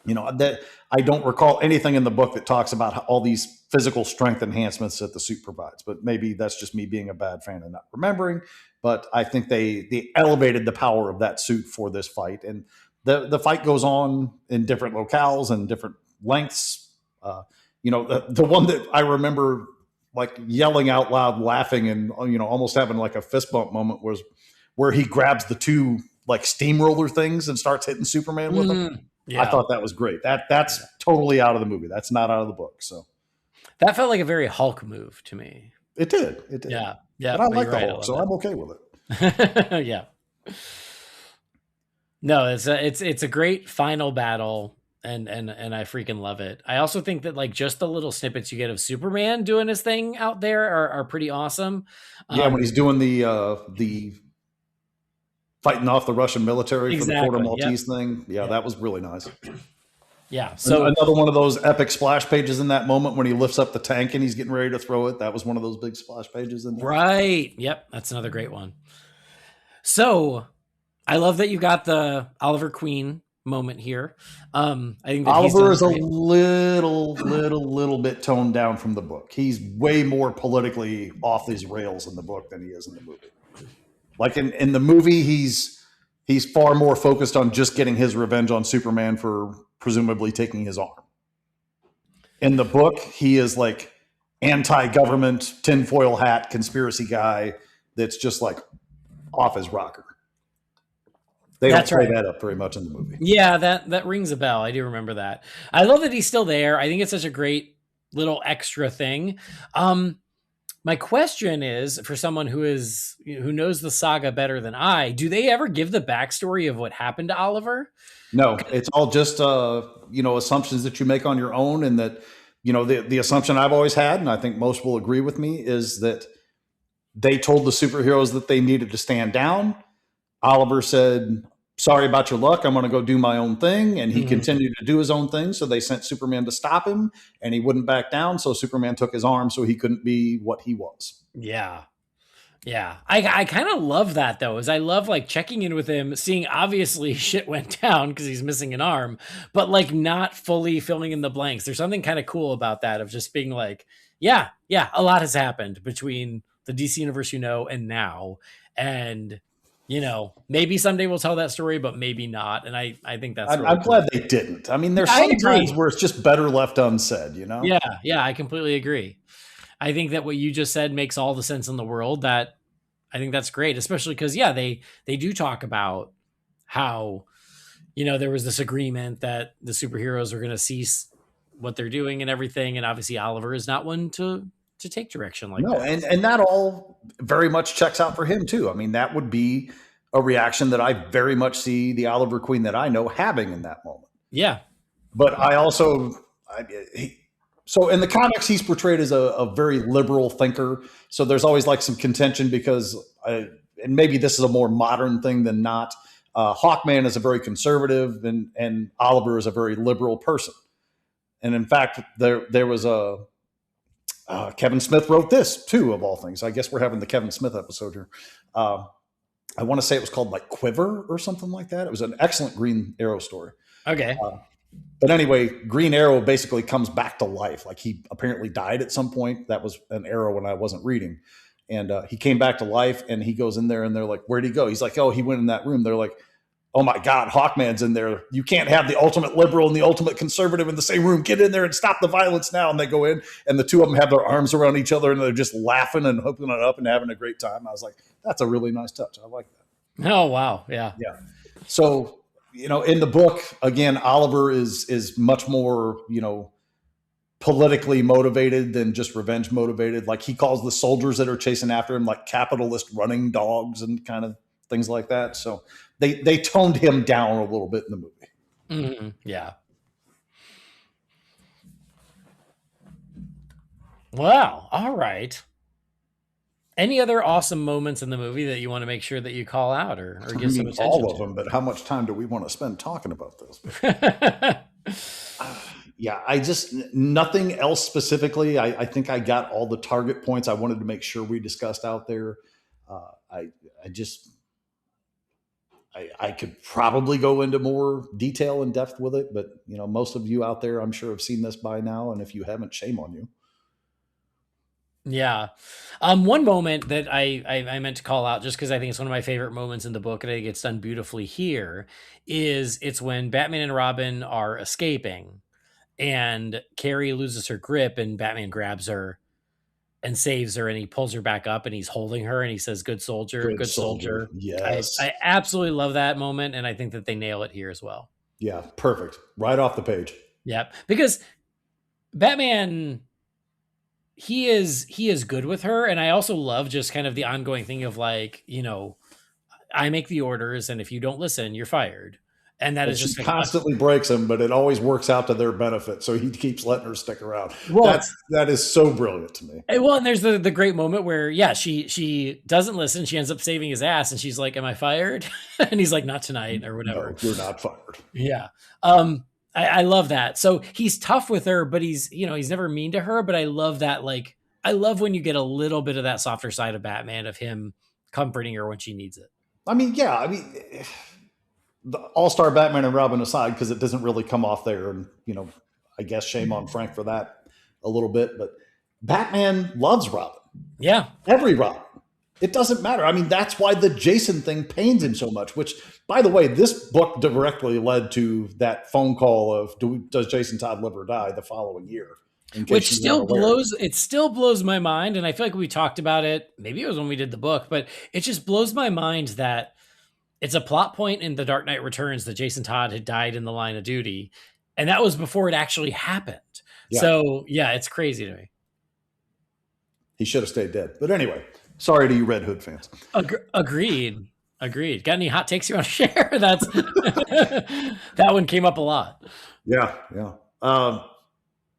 That I don't recall anything in the book that talks about all these physical strength enhancements that the suit provides, but maybe that's just me being a bad fan and not remembering. But I think they elevated the power of that suit for this fight. And the fight goes on in different locales and different lengths. The one that I remember like yelling out loud, laughing and, almost having like a fist bump moment was where he grabs the two like steamroller things and starts hitting Superman with them. Yeah. I thought that was great. That's totally out of the movie. That's not out of the book. So that felt like a very Hulk move to me. It did. Yeah. But I like the Hulk, so I'm okay with it. Yeah. No, it's a great final battle, and I freaking love it. I also think that like just the little snippets you get of Superman doing his thing out there are pretty awesome. Yeah, when he's doing the fighting off the Russian military for the Porter Maltese thing. Yeah, that was really nice. Yeah. So another one of those epic splash pages in that moment when he lifts up the tank and he's getting ready to throw it. That was one of those big splash pages in there. Right. Yep. That's another great one. So I love that you got the Oliver Queen moment here. I think that Oliver is a little bit toned down from the book. He's way more politically off these rails in the book than he is in the movie. Like in the movie, he's far more focused on just getting his revenge on Superman for presumably taking his arm. In the book, he is like anti-government, tinfoil hat, conspiracy guy that's just like off his rocker. They don't play that up very much in the movie. Yeah, that rings a bell. I do remember that. I love that he's still there. I think it's such a great little extra thing. My question is, for someone who knows the saga better than I, do they ever give the backstory of what happened to Oliver? No, it's all just assumptions that you make on your own, and that the assumption I've always had, and I think most will agree with me, is that they told the superheroes that they needed to stand down. Oliver said, "Sorry about your luck. I'm going to go do my own thing." And he continued to do his own thing. So they sent Superman to stop him, and he wouldn't back down. So Superman took his arm so he couldn't be what he was. Yeah. Yeah. I kind of love that, though, is I love like checking in with him, seeing obviously shit went down because he's missing an arm, but like not fully filling in the blanks. There's something kind of cool about that, of just being like, yeah, a lot has happened between the DC universe, and now. And maybe someday we'll tell that story, but maybe not. And I think that's I'm glad they didn't. I mean, there's some times where it's just better left unsaid, Yeah, I completely agree. I think that what you just said makes all the sense in the world. That I think that's great, especially because they do talk about how there was this agreement that the superheroes are going to cease what they're doing and everything, and obviously Oliver is not one to take direction like that. And that all very much checks out for him too. I mean, that would be a reaction that I very much see the Oliver Queen that I know having in that moment. Yeah. But I also, so in the comics, he's portrayed as a very liberal thinker. So there's always like some contention because, and maybe this is a more modern thing than not, Hawkman is a very conservative and Oliver is a very liberal person. And in fact, there was Kevin Smith wrote this too, of all things. I guess we're having the Kevin Smith episode here. I want to say it was called like Quiver or something like that. It was an excellent Green Arrow story. Okay. But anyway, Green Arrow basically comes back to life. Like he apparently died at some point. That was an era when I wasn't reading. And he came back to life, and he goes in there and they're like, "Where'd he go?" He's like, "Oh, he went in that room." They're like, "Oh my God, Hawkman's in there. You can't have the ultimate liberal and the ultimate conservative in the same room. Get in there and stop the violence now." And they go in, and the two of them have their arms around each other, and they're just laughing and hooking it up and having a great time. I was like, that's a really nice touch. I like that. Oh, wow. Yeah. Yeah. So, in the book, again, Oliver is much more, politically motivated than just revenge motivated. Like he calls the soldiers that are chasing after him like capitalist running dogs and kind of things like that. So they toned him down a little bit in the movie. Mm-hmm. Yeah. Wow. All right. Any other awesome moments in the movie that you want to make sure that you call out or give some attention all of them, but how much time do we want to spend talking about this? Yeah, nothing else specifically. I think I got all the target points I wanted to make sure we discussed out there. I could probably go into more detail and depth with it, but most of you out there, I'm sure, have seen this by now. And if you haven't, shame on you. Yeah. One moment that I meant to call out, just because I think it's one of my favorite moments in the book, and I think it's done beautifully here, is it's when Batman and Robin are escaping and Carrie loses her grip and Batman grabs her and saves her, and he pulls her back up and he's holding her and he says, good soldier. Yes. I absolutely love that moment. And I think that they nail it here as well. Yeah. Perfect. Right off the page. Yep. Because Batman, he is good with her. And I also love just kind of the ongoing thing of like, I make the orders, and if you don't listen, you're fired. And that is just constantly breaks him, but it always works out to their benefit. So he keeps letting her stick around. Well, that is so brilliant to me. Well, and there's the great moment where, she doesn't listen. She ends up saving his ass, and she's like, "Am I fired?" And he's like, "Not tonight," or whatever. No, you're not fired. Yeah. I love that. So he's tough with her, but he's never mean to her. But I love that. Like, I love when you get a little bit of that softer side of Batman, of him comforting her when she needs it. The all-star Batman and Robin aside, because it doesn't really come off there. And, I guess shame on Frank for that a little bit, but Batman loves Robin. Yeah. Every Robin. It doesn't matter. I mean, that's why the Jason thing pains him so much, which, by the way, this book directly led to that phone call of does Jason Todd live or die the following year, in case Which you weren't aware. still blows my mind. And I feel like we talked about it. Maybe it was when we did the book, but it just blows my mind that it's a plot point in The Dark Knight Returns that Jason Todd had died in the line of duty. And that was before it actually happened. Yeah. So yeah, it's crazy to me. He should have stayed dead. But anyway, sorry to you Red Hood fans. Agreed. Got any hot takes you want to share? That's that one came up a lot. Yeah.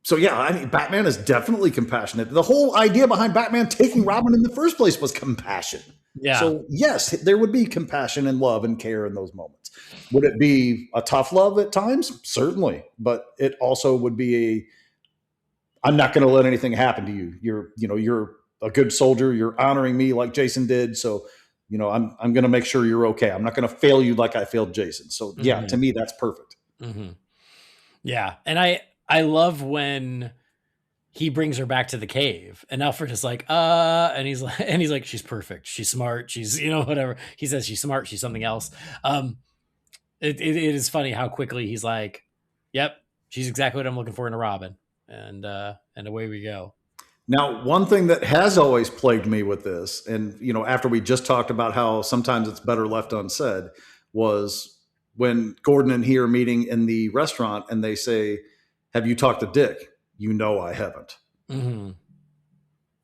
So yeah, I mean, Batman is definitely compassionate. The whole idea behind Batman taking Robin in the first place was compassion. Yeah. So yes, there would be compassion and love and care in those moments. Would it be a tough love at times? Certainly, but it also would be I'm not going to let anything happen to you. You're a good soldier. You're honoring me like Jason did. So, I'm going to make sure you're okay. I'm not going to fail you like I failed Jason. So yeah, to me, that's perfect. Mm-hmm. Yeah. And I love when he brings her back to the cave and Alfred is like, and he's like, she's perfect. She's smart. She's, whatever. He says she's smart. She's something else. It is funny how quickly he's like, yep, she's exactly what I'm looking for in a Robin. And away we go. Now, one thing that has always plagued me with this, and after we just talked about how sometimes it's better left unsaid, was when Gordon and he are meeting in the restaurant and they say, have you talked to Dick? I haven't. Mm-hmm.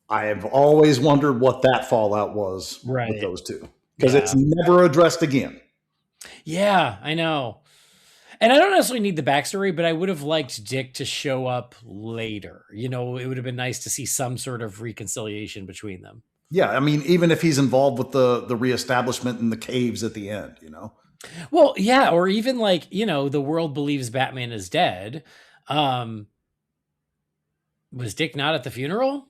I have always wondered what that fallout was with those two, because it's never addressed again. Yeah, I know. And I don't necessarily need the backstory, but I would have liked Dick to show up later. It would have been nice to see some sort of reconciliation between them. Yeah, I mean, even if he's involved with the reestablishment in the caves at the end, Well, yeah, or even like, the world believes Batman is dead. Was Dick not at the funeral?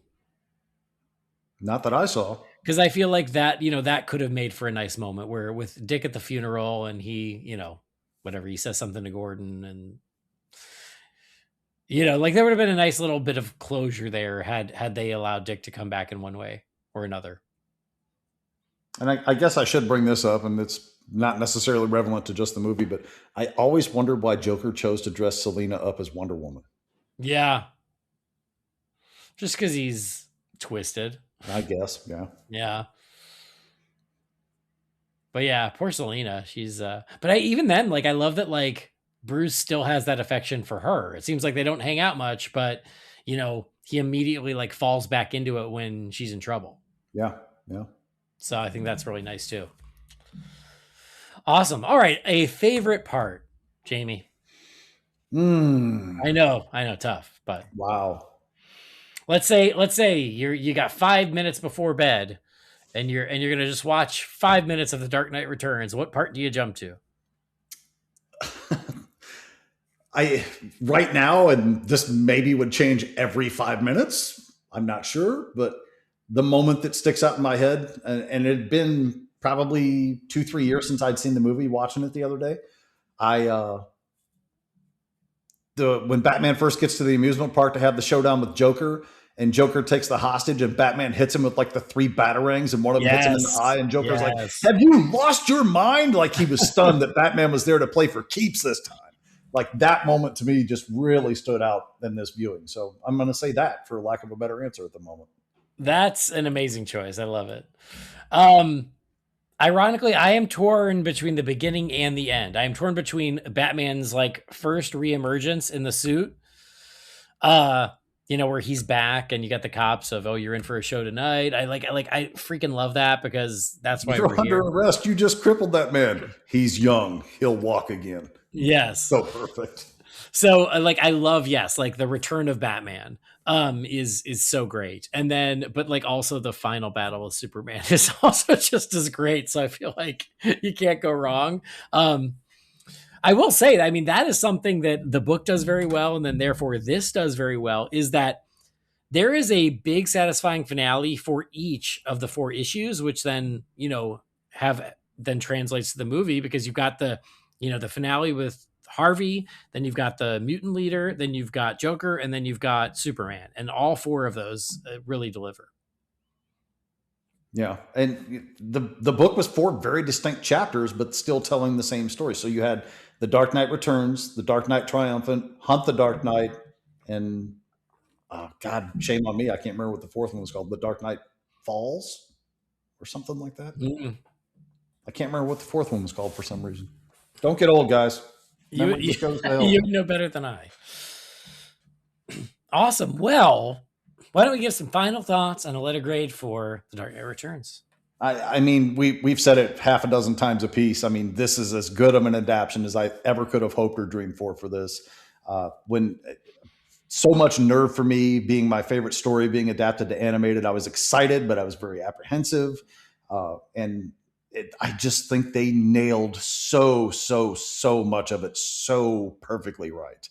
Not that I saw. Because I feel like that, that could have made for a nice moment where with Dick at the funeral and he, whatever, he says something to Gordon and, like there would have been a nice little bit of closure there had they allowed Dick to come back in one way or another. And I guess I should bring this up, and it's not necessarily relevant to just the movie, but I always wondered why Joker chose to dress Selina up as Wonder Woman. Yeah. Just because he's twisted. I guess, yeah. Yeah. But yeah, poor Selena. She's but even then, like I love that like Bruce still has that affection for her. It seems like they don't hang out much, but he immediately like falls back into it when she's in trouble. Yeah. So I think that's really nice too. Awesome. All right, a favorite part, Jamie. I know, tough, but wow. Let's say you got 5 minutes before bed and you're going to just watch 5 minutes of The Dark Knight Returns. What part do you jump to? Right now, and this maybe would change every 5 minutes, I'm not sure, but the moment that sticks out in my head, and it had been probably 2-3 years since I'd seen the movie, watching it the other day, when Batman first gets to the amusement park to have the showdown with Joker, and Joker takes the hostage and Batman hits him with like the 3 batarangs and one of them hits him in the eye, and Joker's like, have you lost your mind? Like he was stunned that Batman was there to play for keeps this time. Like that moment to me just really stood out in this viewing. So I'm going to say that for lack of a better answer at the moment. That's an amazing choice. I love it. Ironically, I am torn between the beginning and the end. I am torn between Batman's like first reemergence in the suit, where he's back and you got the cops of, oh, you're in for a show tonight. I freaking love that because that's why you're under arrest. You just crippled that man. He's young. He'll walk again. Yes. So perfect. So I love, like the return of Batman is so great. And then, but like also the final battle with Superman is also just as great. So I feel like you can't go wrong. I will say, I mean, that is something that the book does very well. And then therefore this does very well is that there is a big satisfying finale for each of the 4 issues, which then, then translates to the movie because you've got the finale with Harvey, then you've got the mutant leader, then you've got Joker, and then you've got Superman. And all 4 of those really deliver. Yeah, and the book was four very distinct chapters, but still telling the same story. So you had the Dark Knight Returns, the Dark Knight Triumphant, Hunt the Dark Knight, and God, shame on me, I can't remember what the fourth one was called. The Dark Knight Falls or something like that. Mm. I can't remember what the fourth one was called for some reason. Don't get old, guys. Memory just goes to hell. You know better than I. Awesome. Well, why don't we give some final thoughts and a letter grade for The Dark Knight Returns? I mean, we've said it half a dozen times apiece. I mean, this is as good of an adaptation as I ever could have hoped or dreamed for this. When so much nerve for me, being my favorite story being adapted to animated, I was excited, but I was very apprehensive. I just think they nailed so much of it so perfectly right.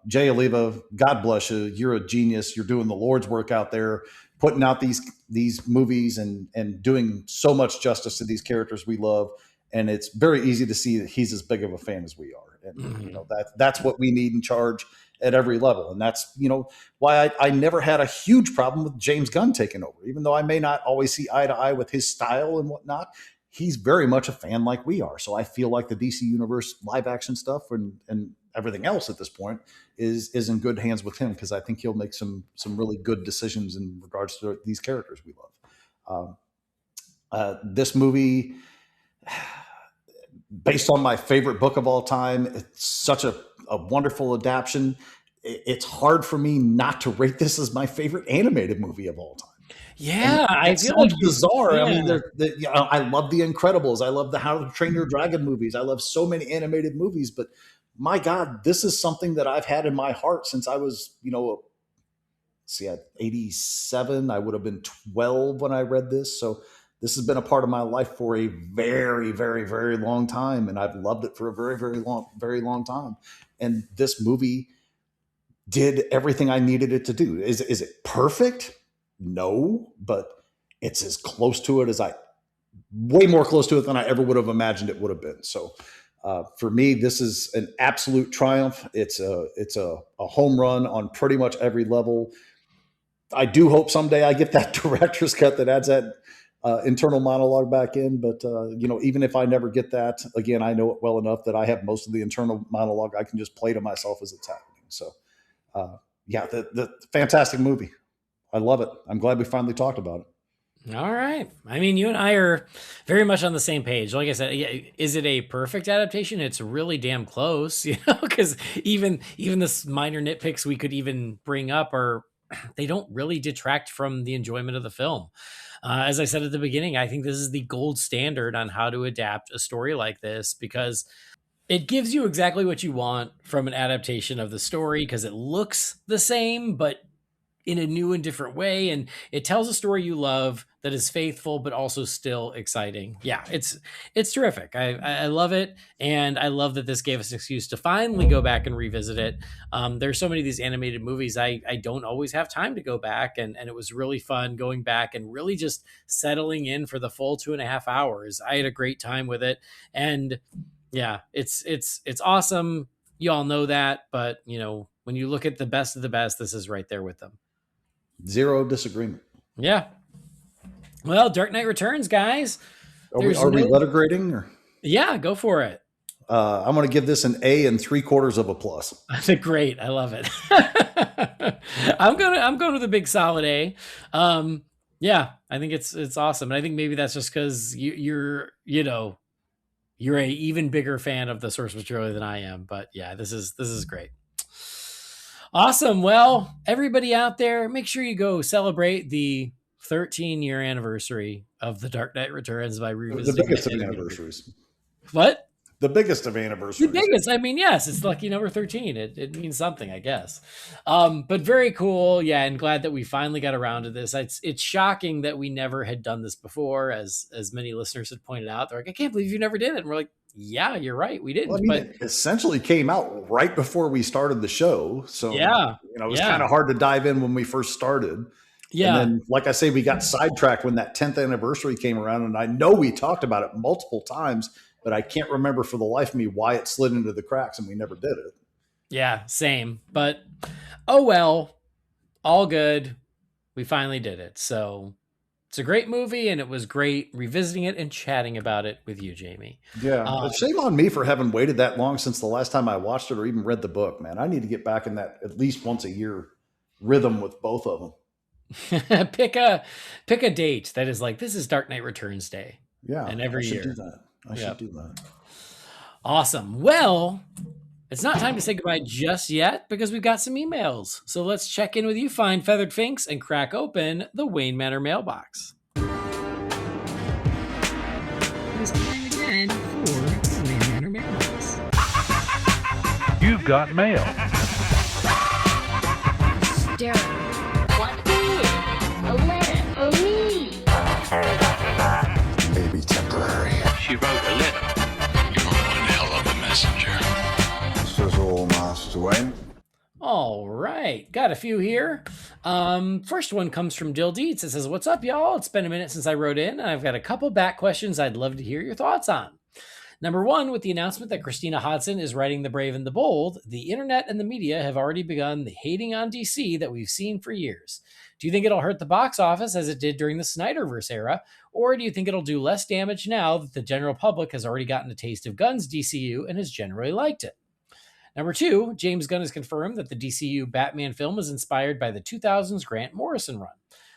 Jay Oliva, God bless you. You're a genius. You're doing the Lord's work out there, putting out these movies and doing so much justice to these characters we love. And it's very easy to see that he's as big of a fan as we are. And that's what we need in charge at every level. And that's why I never had a huge problem with James Gunn taking over, even though I may not always see eye to eye with his style and whatnot. He's very much a fan like we are. So I feel like the DC Universe live action stuff and everything else at this point is in good hands with him, because I think he'll make some really good decisions in regards to these characters we love. This movie, based on my favorite book of all time, it's such a wonderful adaptation. It's hard for me not to rate this as my favorite animated movie of all time. Yeah, I feel like bizarre. Yeah. I mean, I love The Incredibles. I love the How to Train Your Dragon movies. I love so many animated movies, but my God, this is something that I've had in my heart since I was, at 87. I would have been 12 when I read this. So this has been a part of my life for a very, very, very long time. And I've loved it for a very, very long time. And this movie did everything I needed it to do. Is it perfect? No, but it's as close to it as way more close to it than I ever would have imagined it would have been. So for me, this is an absolute triumph. It's a home run on pretty much every level. I do hope someday I get that director's cut that adds that internal monologue back in. But, even if I never get that, again, I know it well enough that I have most of the internal monologue I can just play to myself as it's happening. So, the fantastic movie. I love it. I'm glad we finally talked about it. All right. I mean, you and I are very much on the same page. Like I said, is it a perfect adaptation? It's really damn close, because even the minor nitpicks we could even bring up they don't really detract from the enjoyment of the film. As I said at the beginning, I think this is the gold standard on how to adapt a story like this, because it gives you exactly what you want from an adaptation of the story, because it looks the same, but in a new and different way. And it tells a story you love that is faithful, but also still exciting. Yeah, it's terrific. I love it. And I love that this gave us an excuse to finally go back and revisit it. There's so many of these animated movies. I don't always have time to go back. And it was really fun going back and really just settling in for the full 2.5 hours. I had a great time with it. And yeah, it's awesome. You all know that, but when you look at the best of the best, this is right there with them. Zero disagreement. Yeah. Well, Dark Knight Returns, guys. Are we letter grading? Or? Yeah, go for it. I'm going to give this an A and 3/4 of a plus. That's great. I love it. I'm going with a big solid A. Yeah, I think it's awesome. And I think maybe that's just because you're a even bigger fan of the source material than I am. But yeah, this is great. Awesome. Well, everybody out there, make sure you go celebrate the 13-year anniversary of The Dark Knight Returns by revisiting the biggest of anniversaries. What? The biggest of anniversaries. The biggest. I mean, yes, it's lucky number 13. It means something, I guess. But very cool. Yeah, and glad that we finally got around to this. It's shocking that we never had done this before, as many listeners had pointed out. They're like, I can't believe you never did it. And we're like, yeah, you're right. We didn't. Well, it essentially came out right before we started the show. So yeah, it was kind of hard to dive in when we first started. Yeah. And then, like I say, we got sidetracked when that 10th anniversary came around. And I know we talked about it multiple times, but I can't remember for the life of me why it slid into the cracks and we never did it. Yeah, same. But, oh well, all good. We finally did it. So It's a great movie, and it was great revisiting it and chatting about it with you, Jamie. Yeah. Shame on me for having waited that long since the last time I watched it or even read the book, man. I need to get back in that at least once a year rhythm with both of them. pick a date that is like, this is Dark Knight Returns Day. Yeah. And every I should year. do that. I should do that. Awesome. Well, it's not time to say goodbye just yet because we've got some emails. So let's check in with you, fine feathered finks, and crack open the Wayne Manor mailbox. It's time again for the Wayne Manor mailbox. You've got mail. Darren, what is a letter for me? Maybe temporary. She wrote a letter. You're one hell of a messenger. This is all, Master Wayne. All right, got a few here. First one comes from Dill Dietz. It says, "What's up, y'all? It's been a minute since I wrote in, and I've got a couple back questions I'd love to hear your thoughts on. Number one, with the announcement that Christina Hodson is writing The Brave and the Bold, the internet and the media have already begun the hating on DC that we've seen for years. Do you think it'll hurt the box office as it did during the Snyderverse era, or do you think it'll do less damage now that the general public has already gotten a taste of Gunn's DCU and has generally liked it? Number two, James Gunn has confirmed that the DCU Batman film is inspired by the 2000s Grant Morrison run.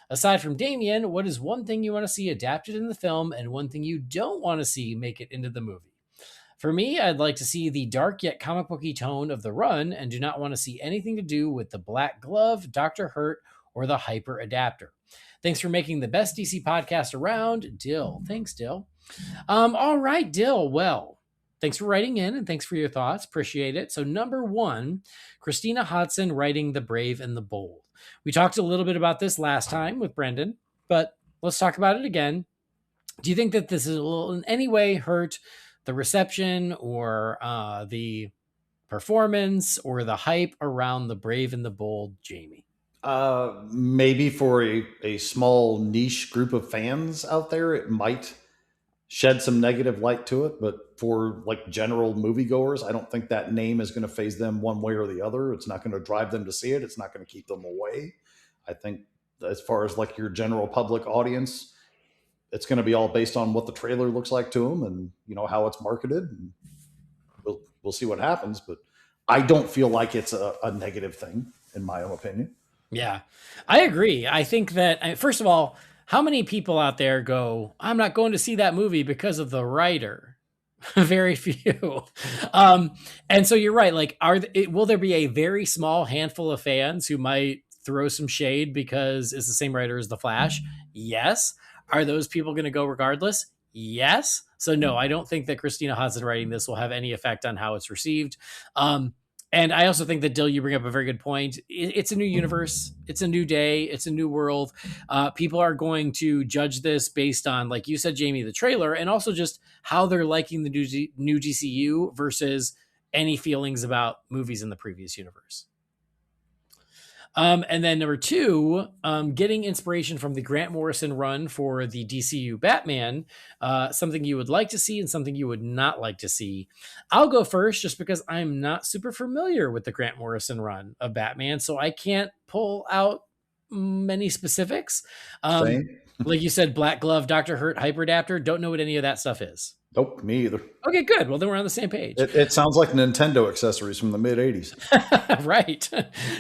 Aside from Damian, what is one thing you want to see adapted in the film and one thing you don't want to see make it into the movie? For me, I'd like to see the dark yet comic booky tone of the run and do not want to see anything to do with the Black Glove, Dr. Hurt, or the Hyper Adapter. Thanks for making the best DC podcast around, Dill." Thanks, Dill. All right, Dill. Well, thanks for writing in and thanks for your thoughts. Appreciate it. So number one, Christina Hodson writing The Brave and the Bold. We talked a little bit about this last time with Brendan, but let's talk about it again. Do you think that this will in any way hurt the reception or the performance or the hype around The Brave and the Bold, Jamie? Maybe for a small niche group of fans out there, it might shed some negative light to it. But for like general moviegoers, I don't think that name is going to phase them one way or the other. It's not going to drive them to see it. It's not going to keep them away. I think as far as like your general public audience, it's going to be all based on what the trailer looks like to them and, you know, how it's marketed. And we'll see what happens. But I don't feel like it's a negative thing, in my own opinion. Yeah, I agree. I think that, first of all, how many people out there go, I'm not going to see that movie because of the writer? Very few. And so you're right. Like, will there be a very small handful of fans who might throw some shade because it's the same writer as The Flash? Yes. Are those people going to go regardless? Yes. So no, I don't think that Christina Hodson writing this will have any effect on how it's received. And I also think that, Dill, you bring up a very good point. It's a new universe. It's a new day. It's a new world. People are going to judge this based on, like you said, Jamie, the trailer, and also just how they're liking the new DCU versus any feelings about movies in the previous universe. And then number two, getting inspiration from the Grant Morrison run for the DCU Batman, something you would like to see and something you would not like to see. I'll go first just because I'm not super familiar with the Grant Morrison run of Batman, so I can't pull out many specifics. Like you said, Black Glove, Dr. Hurt, Hyper Adapter, don't know what any of that stuff is. Nope, me either. Okay, good. Well, then we're on the same page. It sounds like Nintendo accessories from the mid 80s. Right.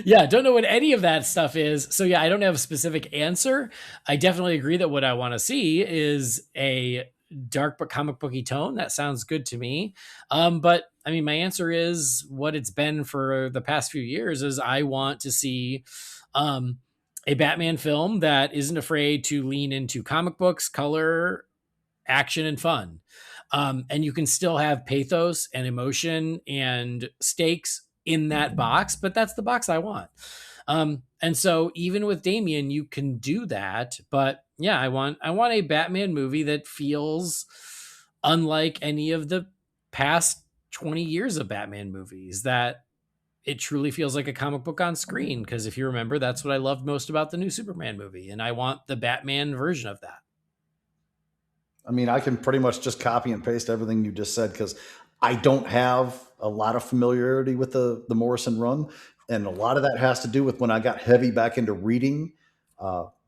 Yeah, don't know what any of that stuff is. So yeah, I don't have a specific answer. I definitely agree that what I want to see is a dark but comic booky tone. That sounds good to me. But I mean, my answer is what it's been for the past few years is I want to see a Batman film that isn't afraid to lean into comic books, color, action, and fun. And you can still have pathos and emotion and stakes in that box, but that's the box I want. And so even with Damian, you can do that. But yeah, I want a Batman movie that feels unlike any of the past 20 years of Batman movies, that it truly feels like a comic book on screen. Because if you remember, that's what I loved most about the new Superman movie. And I want the Batman version of that. I mean, I can pretty much just copy and paste everything you just said because I don't have a lot of familiarity with the Morrison run. And a lot of that has to do with when I got heavy back into reading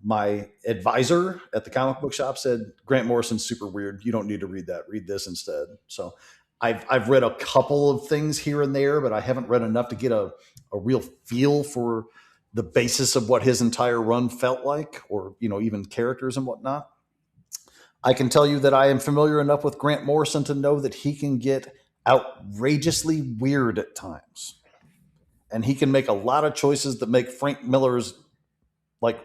My advisor at the comic book shop said, Grant Morrison's super weird. You don't need to read that. Read this instead. So I've read a couple of things here and there, but I haven't read enough to get a real feel for the basis of what his entire run felt like, or, even characters and whatnot. I can tell you that I am familiar enough with Grant Morrison to know that he can get outrageously weird at times. And he can make a lot of choices that make Frank Miller's like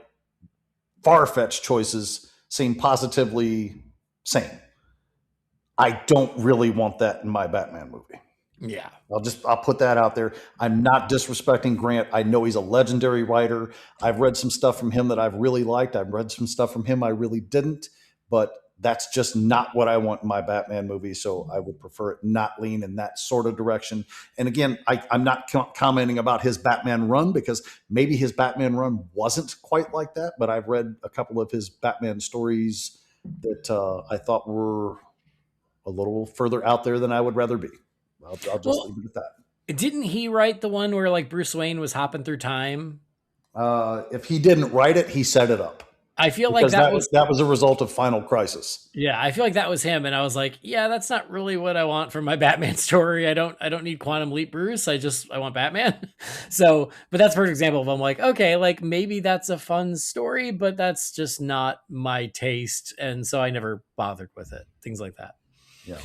far-fetched choices seem positively sane. I don't really want that in my Batman movie. Yeah. I'll put that out there. I'm not disrespecting Grant. I know he's a legendary writer. I've read some stuff from him that I've really liked. I've read some stuff from him I really didn't, but that's just not what I want in my Batman movie. So I would prefer it not lean in that sort of direction. And again, I'm not commenting about his Batman run, because maybe his Batman run wasn't quite like that, but I've read a couple of his Batman stories that I thought were a little further out there than I would rather be. I'll just leave it at that. Didn't he write the one where like Bruce Wayne was hopping through time? If he didn't write it, he set it up. I feel because like that was a result of Final Crisis. Yeah, I feel like that was him, and I was like, yeah, that's not really what I want from my Batman story. I don't need Quantum Leap Bruce. I want Batman. So, but that's a perfect example of, I'm like, okay, like maybe that's a fun story, but that's just not my taste, and so I never bothered with it. Things like that. Yeah.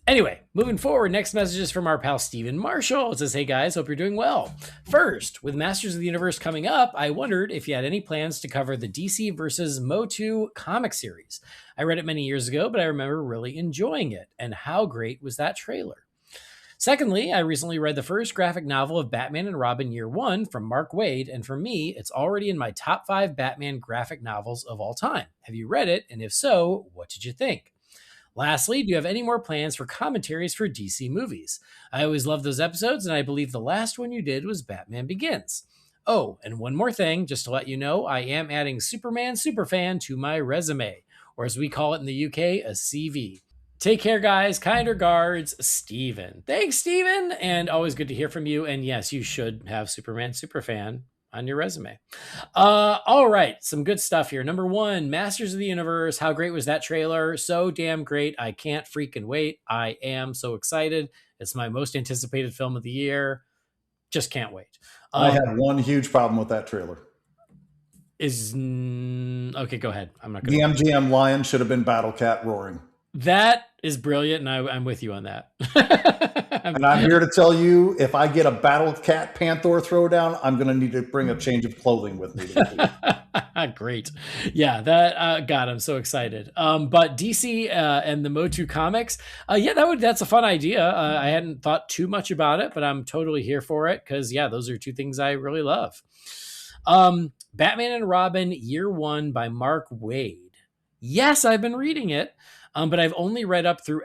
Anyway, moving forward, next message is from our pal Steven Marshall. It says, hey guys, hope you're doing well. First, with Masters of the Universe coming up, I wondered if you had any plans to cover the DC versus Motu comic series. I read it many years ago, but I remember really enjoying it. And how great was that trailer? Secondly, I recently read the first graphic novel of Batman and Robin Year One from Mark Waid, and for me, it's already in my top 5 Batman graphic novels of all time. Have you read it? And if so, what did you think? Lastly, do you have any more plans for commentaries for DC movies? I always love those episodes, and I believe the last one you did was Batman Begins. Oh, and one more thing, just to let you know, I am adding Superman Superfan to my resume, or as we call it in the UK, a CV. Take care, guys. Kind regards, Steven. Thanks, Steven, and always good to hear from you. And yes, you should have Superman Superfan on your resume. All right, some good stuff here. Number 1, Masters of the Universe. How great was that trailer? So damn great. I can't freaking wait. I am so excited. It's my most anticipated film of the year. Just can't wait. I had one huge problem with that trailer. Okay, go ahead. I'm not going to. The MGM lion should have been Battle Cat roaring. That is brilliant, and I'm with you on that. And I'm here to tell you, if I get a Battle Cat Panther throwdown, I'm going to need to bring a change of clothing with me. Great. Yeah, that God, I'm so excited. But DC and the Motu comics, that's a fun idea. I hadn't thought too much about it, but I'm totally here for it because, yeah, those are two things I really love. Batman and Robin Year One by Mark Waid. Yes, I've been reading it. But I've only read up through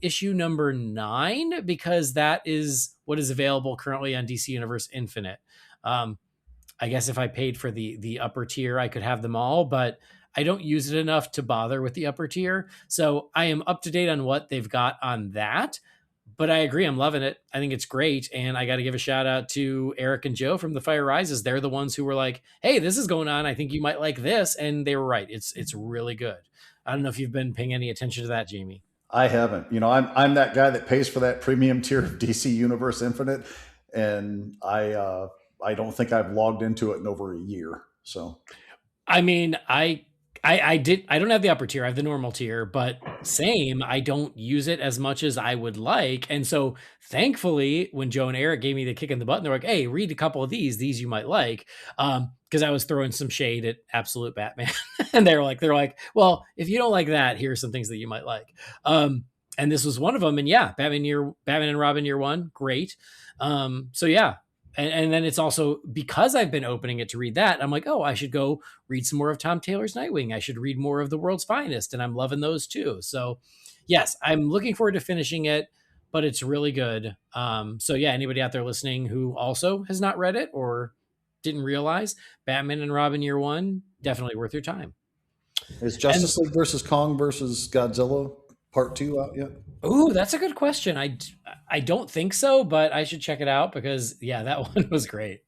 issue number 9, because that is what is available currently on DC Universe Infinite. I guess if I paid for the upper tier, I could have them all, but I don't use it enough to bother with the upper tier. So I am up to date on what they've got on that. But I agree, I'm loving it. I think it's great. And I got to give a shout out to Eric and Joe from The Fire Rises. They're the ones who were like, hey, this is going on. I think you might like this. And they were right. It's really good. I don't know if you've been paying any attention to that, Jamie. I haven't. I'm that guy that pays for that premium tier of DC Universe Infinite, and I don't think I've logged into it in over a year. So, I mean, I don't have the upper tier. I have the normal tier, but same. I don't use it as much as I would like, and so thankfully, when Joe and Eric gave me the kick in the butt, they're like, "Hey, read a couple of these you might like." Because I was throwing some shade at Absolute Batman, and they're like, well, if you don't like that, here's some things that you might like. And this was one of them. And yeah, Batman and Robin Year One, great. So yeah, and then it's also because I've been opening it to read that, I'm like, oh, I should go read some more of Tom Taylor's Nightwing. I should read more of The World's Finest, and I'm loving those too. So yes, I'm looking forward to finishing it, but it's really good. So yeah, anybody out there listening who also has not read it or didn't realize, Batman and Robin Year One, definitely worth your time. Is Justice League versus Kong versus Godzilla Part 2 out yet? Ooh, that's a good question. I don't think so, but I should check it out because, yeah, that one was great.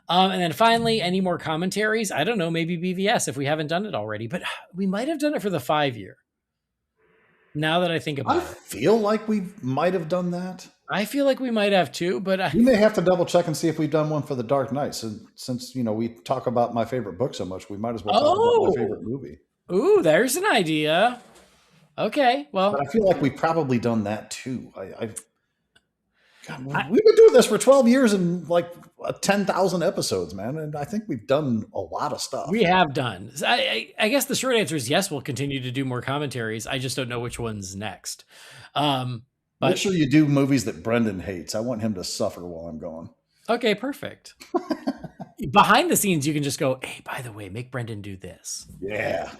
And then finally, any more commentaries? I don't know, maybe BVS if we haven't done it already, but we might have done it for the 5-year. Now that I think about I it, feel like we might have done that. I feel like we might have too, but We may have to double check and see if we've done one for the Dark Knight. Since we talk about my favorite book so much, we might as well talk about my favorite movie. Ooh, there's an idea. Okay, well, But I feel like we've probably done that too. We've been doing this for 12 years and like 10,000 episodes, man. And I think we've done a lot of stuff. we have done. I guess the short answer is yes, we'll continue to do more commentaries. I just don't know which one's next. But Make sure you do movies that Brendan hates. I want him to suffer while I'm gone. okay, perfect. Behind the scenes, you can just go, hey, by the way, make Brendan do this. Yeah.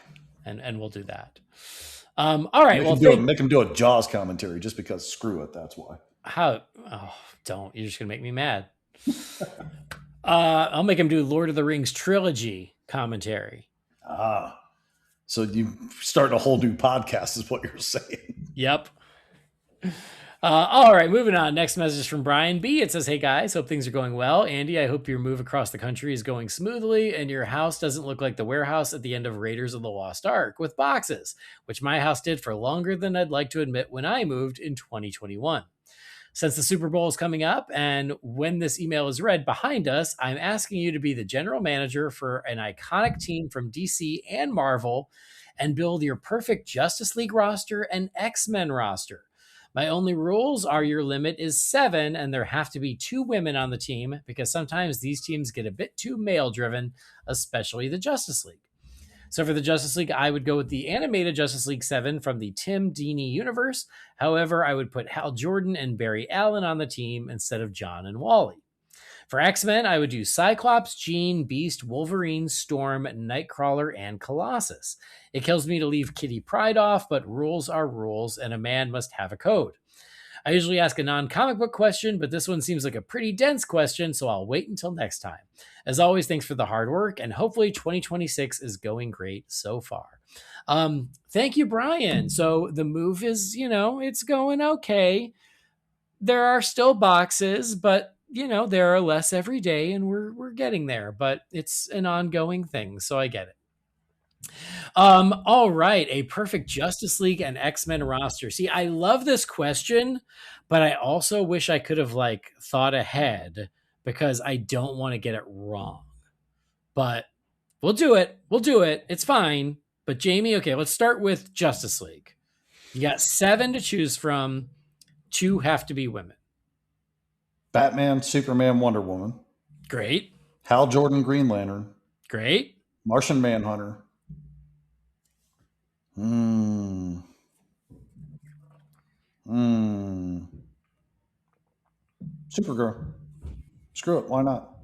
And we'll do that. All right. Make him do a Jaws commentary just because screw it. That's why. Don't. You're just going to make me mad. I'll make him do Lord of the Rings trilogy commentary. So you start a whole new podcast is what you're saying. Yep. All right, moving on. Next message from Brian B. It says, hey guys, hope things are going well. Andy, I hope your move across the country is going smoothly and your house doesn't look like the warehouse at the end of Raiders of the Lost Ark with boxes, which my house did for longer than I'd like to admit when I moved in 2021. Since the Super Bowl is coming up and when this email is read behind us, I'm asking you to be the general manager for an iconic team from DC and Marvel and build your perfect Justice League roster and X-Men roster. My only rules are your limit is 7 and there have to be 2 women on the team because sometimes these teams get a bit too male driven, especially the Justice League. So for the Justice League, I would go with the animated Justice League 7 from the Tim Dini universe. However, I would put Hal Jordan and Barry Allen on the team instead of John and Wally. For X-Men, I would do Cyclops, Jean, Beast, Wolverine, Storm, Nightcrawler, and Colossus. It kills me to leave Kitty Pryde off, but rules are rules, and a man must have a code. I usually ask a non-comic book question, but this one seems like a pretty dense question, so I'll wait until next time. As always, thanks for the hard work, and hopefully 2026 is going great so far. Thank you, Brian. So the move is, it's going okay. There are still boxes, but there are less every day and we're getting there, but it's an ongoing thing. So I get it. All right. A perfect Justice League and X-Men roster. See, I love this question, but I also wish I could have thought ahead because I don't want to get it wrong, but we'll do it. It's fine. But Jamie, okay, let's start with Justice League. You got 7 to choose from. 2 have to be women. Batman, Superman, Wonder Woman. Great. Hal Jordan, Green Lantern. Great. Martian Manhunter. Supergirl. Screw it. Why not?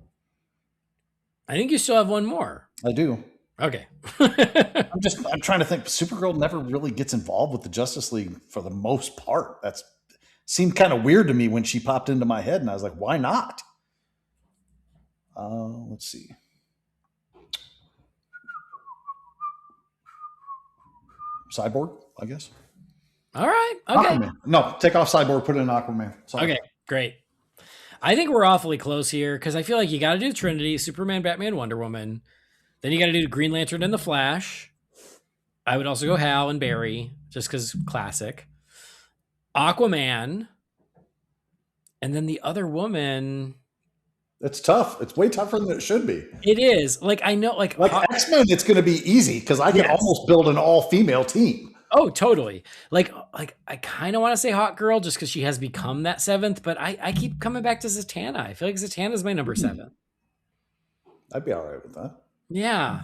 I think you still have one more. I do. Okay. I'm trying to think. Supergirl never really gets involved with the Justice League for the most part. That's seemed kind of weird to me when she popped into my head, and I was like, why not? Let's see. Cyborg, I guess. All right. Okay. Aquaman. No, take off Cyborg, put it in Aquaman. Sorry. Okay, great. I think we're awfully close here because I feel like you got to do Trinity, Superman, Batman, Wonder Woman. Then you got to do Green Lantern and the Flash. I would also go Hal and Barry just because classic. Aquaman. And then the other woman. It's tough. It's way tougher than it should be. It is. I know, like X-Men, it's going to be easy because I can almost build an all-female team. Oh, totally. Like I kind of want to say Hot Girl just because she has become that 7th, but I keep coming back to Zatanna. I feel like Zatanna is my number 7. I'd be all right with that. Yeah.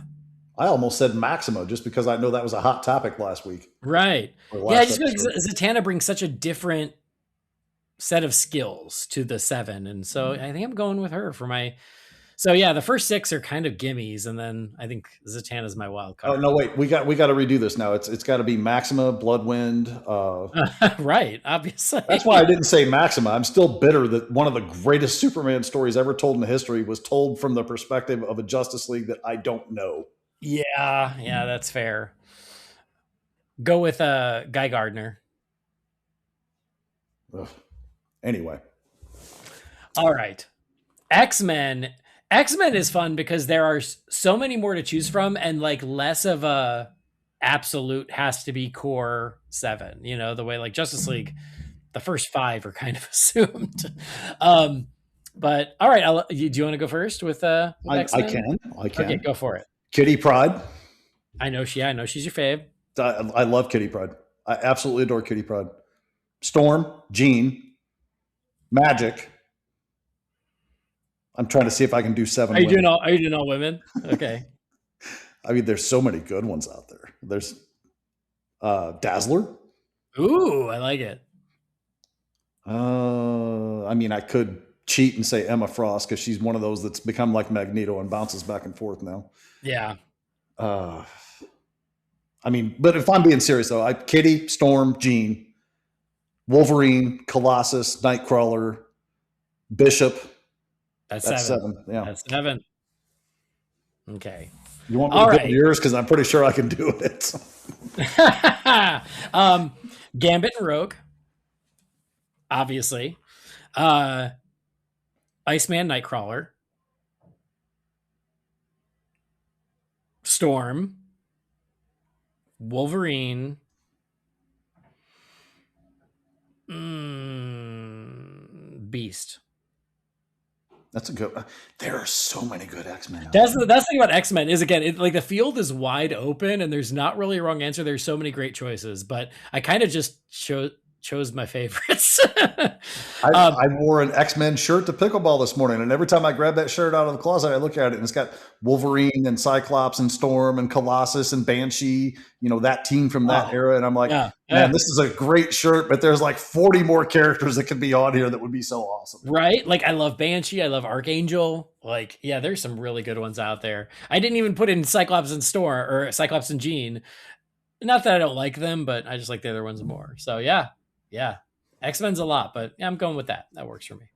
I almost said Maximo just because I know that was a hot topic last week. Right. Yeah, I just feel like Zatanna brings such a different set of skills to the 7. And so I think I'm going with her for my... So yeah, the first 6 are kind of gimmies, and then I think Zatanna is my wild card. Oh no, wait, we got to redo this now. It's got to be Maxima, Bloodwind. Right, obviously. That's why I didn't say Maxima. I'm still bitter that one of the greatest Superman stories ever told in history was told from the perspective of a Justice League that I don't know. Yeah, that's fair. Go with Guy Gardner. Ugh. Anyway. All right. X-Men. X-Men is fun because there are so many more to choose from, and like less of a absolute has to be core 7, you know, the way like Justice League, the first 5 are kind of assumed. But all right, do you want to go first with X-Men? I can. Okay, go for it. Kitty Pryde. I know she's your fave. I love Kitty Pryde. I absolutely adore Kitty Pryde. Storm, Jean, Magic. I'm trying to see if I can do 7. Are you doing all women? Okay. I mean, there's so many good ones out there. There's Dazzler. Ooh, I like it. I mean, I could cheat and say Emma Frost because she's one of those that's become like Magneto and bounces back and forth now. Yeah. I mean, but if I'm being serious though, Kitty, Storm, Jean, Wolverine, Colossus, Nightcrawler, Bishop. That's 7. Yeah. That's 7. Okay. You want me to do yours? Because I'm pretty sure I can do it. Gambit and Rogue. Obviously. Iceman, Nightcrawler. Storm. Wolverine. Beast. That's a good. There are so many good X-Men. That's the thing about X-Men is, again, like the field is wide open and there's not really a wrong answer. There's so many great choices, but I kind of just chose my favorites. I wore an X-Men shirt to pickleball this morning, and every time I grab that shirt out of the closet, I look at it and it's got Wolverine and Cyclops and Storm and Colossus and Banshee, you know, that team from that era. And I'm like, man, this is a great shirt, but there's like 40 more characters that could be on here that would be so awesome. Right? Like I love Banshee. I love Archangel. Like, yeah, there's some really good ones out there. I didn't even put in Cyclops and Storm or Cyclops and Jean. Not that I don't like them, but I just like the other ones more. So yeah. X-Men's a lot, but yeah, I'm going with that. That works for me.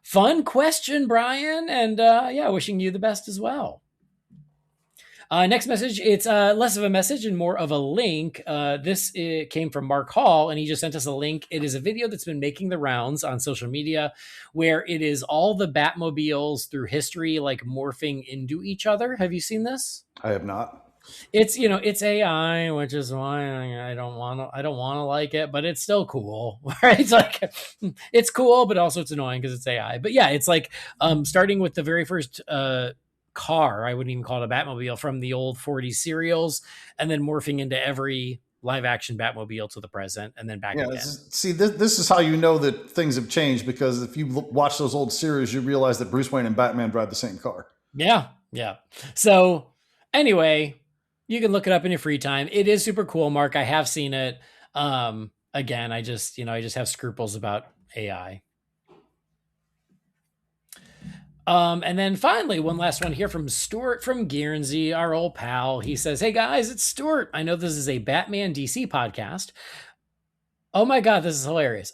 Fun question, Brian. And wishing you the best as well. Next message. It's less of a message and more of a link. This came from Mark Hall, and he just sent us a link. It is a video that's been making the rounds on social media where it is all the Batmobiles through history, like morphing into each other. Have you seen this? I have not. It's, you know, it's AI, which is why I don't want to like it, but it's still cool, right? It's like, it's cool, but also it's annoying because it's AI. But yeah, it's like starting with the very first car, I wouldn't even call it a Batmobile, from the old 40s serials, and then morphing into every live action Batmobile to the present, and then back again. See, this is how you know that things have changed, because if you watch those old series, you realize that Bruce Wayne and Batman drive the same car. Yeah. So anyway, you can look it up in your free time. It is super cool, Mark. I have seen it. Again, I just have scruples about AI. And then finally, one last one here from Stuart from Guernsey, our old pal. He says, "Hey guys, it's Stuart. I know this is a Batman DC podcast. Oh my God, this is hilarious.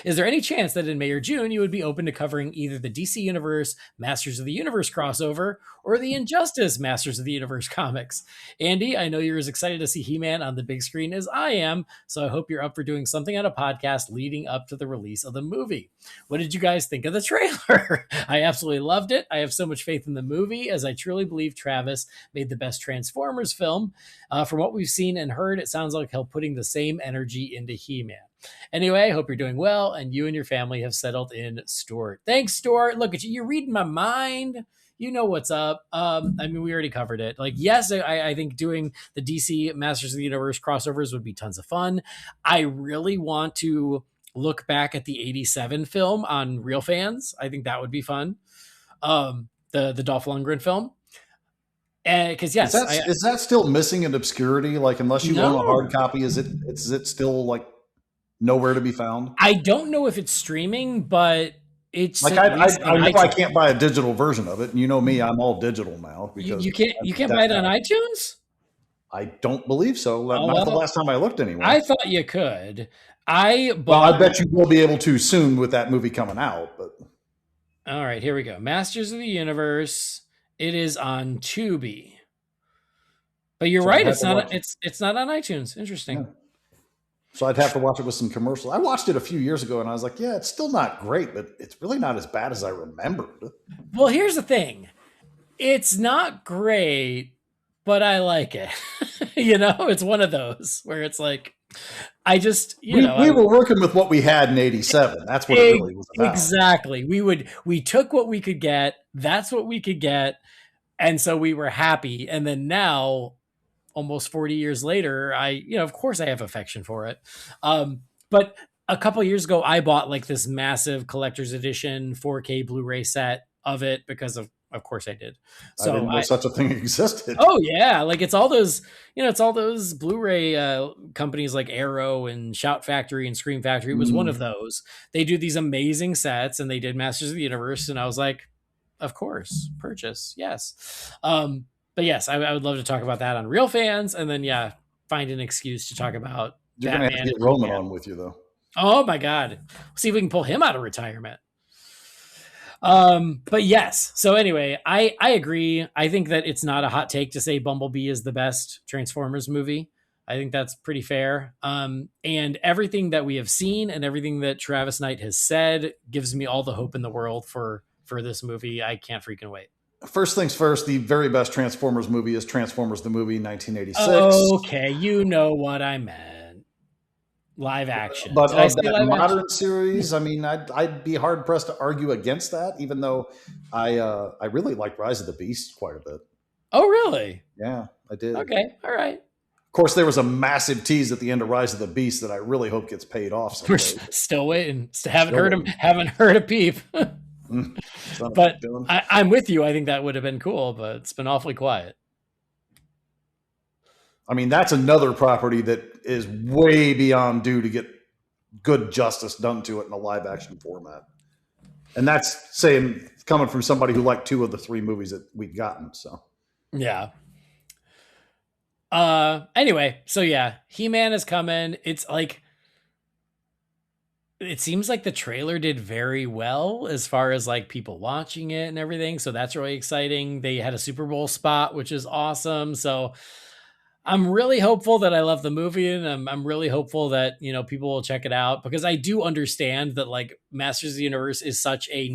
Is there any chance that in May or June you would be open to covering either the DC Universe Masters of the Universe crossover or the Injustice Masters of the Universe comics? Andy, I know you're as excited to see He-Man on the big screen as I am, so I hope you're up for doing something on a podcast leading up to the release of the movie. What did you guys think of the trailer? I absolutely loved it. I have so much faith in the movie, as I truly believe Travis made the best Transformers film. From what we've seen and heard, it sounds like he'll putting the same energy into He-Man. Anyway, I hope you're doing well and you and your family have settled in, Stuart." Thanks, Stuart. Look at you. You're reading my mind. You know what's up. I mean, we already covered it. Like, yes, I think doing the DC Masters of the Universe crossovers would be tons of fun. I really want to look back at the 87 film on Real Fans. I think that would be fun. The Dolph Lundgren film. Because yes, is that still missing in obscurity? Like, unless you own a hard copy, is it still like nowhere to be found? I don't know if it's streaming, but it's like I know I can't buy a digital version of it, and you know me, I'm all digital now. Because you can't buy it on iTunes? I don't believe so. Not the last time I looked anyway. I thought you could. I bet you will be able to soon with that movie coming out. But all right, here we go. Masters of the Universe. It is on Tubi. But you're right. It's not on iTunes. Interesting. Yeah. So I'd have to watch it with some commercials. I watched it a few years ago and I was like, yeah, it's still not great, but it's really not as bad as I remembered. Well, here's the thing. It's not great, but I like it. It's one of those where it's like, I just, we were working with what we had in 87. That's what it really was about. Exactly. We took what we could get. That's what we could get. And so we were happy. And then now, almost 40 years later, of course I have affection for it. But a couple of years ago, I bought like this massive collector's edition 4K Blu-ray set of it because of course I did. So I didn't know such a thing existed. Oh yeah. Like it's all those Blu-ray companies like Arrow and Shout Factory and Scream Factory. It was one of those. They do these amazing sets and they did Masters of the Universe. And I was like, of course, purchase. Yes. But yes, I would love to talk about that on Real Fans, and then find an excuse to talk about. You're going to have to get Roman on with you, though. Oh my God! See if we can pull him out of retirement. But yes. So anyway, I agree. I think that it's not a hot take to say Bumblebee is the best Transformers movie. I think that's pretty fair. And everything that we have seen and everything that Travis Knight has said gives me all the hope in the world for this movie. I can't freaking wait. First things first, the very best Transformers movie is Transformers the Movie, 1986. Okay, you know what I meant. Live action. But of that modern series, I mean, I'd be hard-pressed to argue against that, even though I really like Rise of the Beast quite a bit. Oh, really? Yeah, I did. Okay, all right. Of course, there was a massive tease at the end of Rise of the Beast that I really hope gets paid off someday. We're still waiting. Haven't heard a peep. But I'm with you. I think that would have been cool, but it's been awfully quiet. I mean, that's another property that is way beyond due to get good justice done to it in a live action format. And that's coming from somebody who liked 2 of the 3 movies that we've gotten. So, yeah. Anyway, so He-Man is coming. It's like, it seems like the trailer did very well as far as like people watching it and everything. So that's really exciting. They had a Super Bowl spot, which is awesome. So I'm really hopeful that I love the movie, and I'm really hopeful that, people will check it out, because I do understand that like Masters of the Universe is such a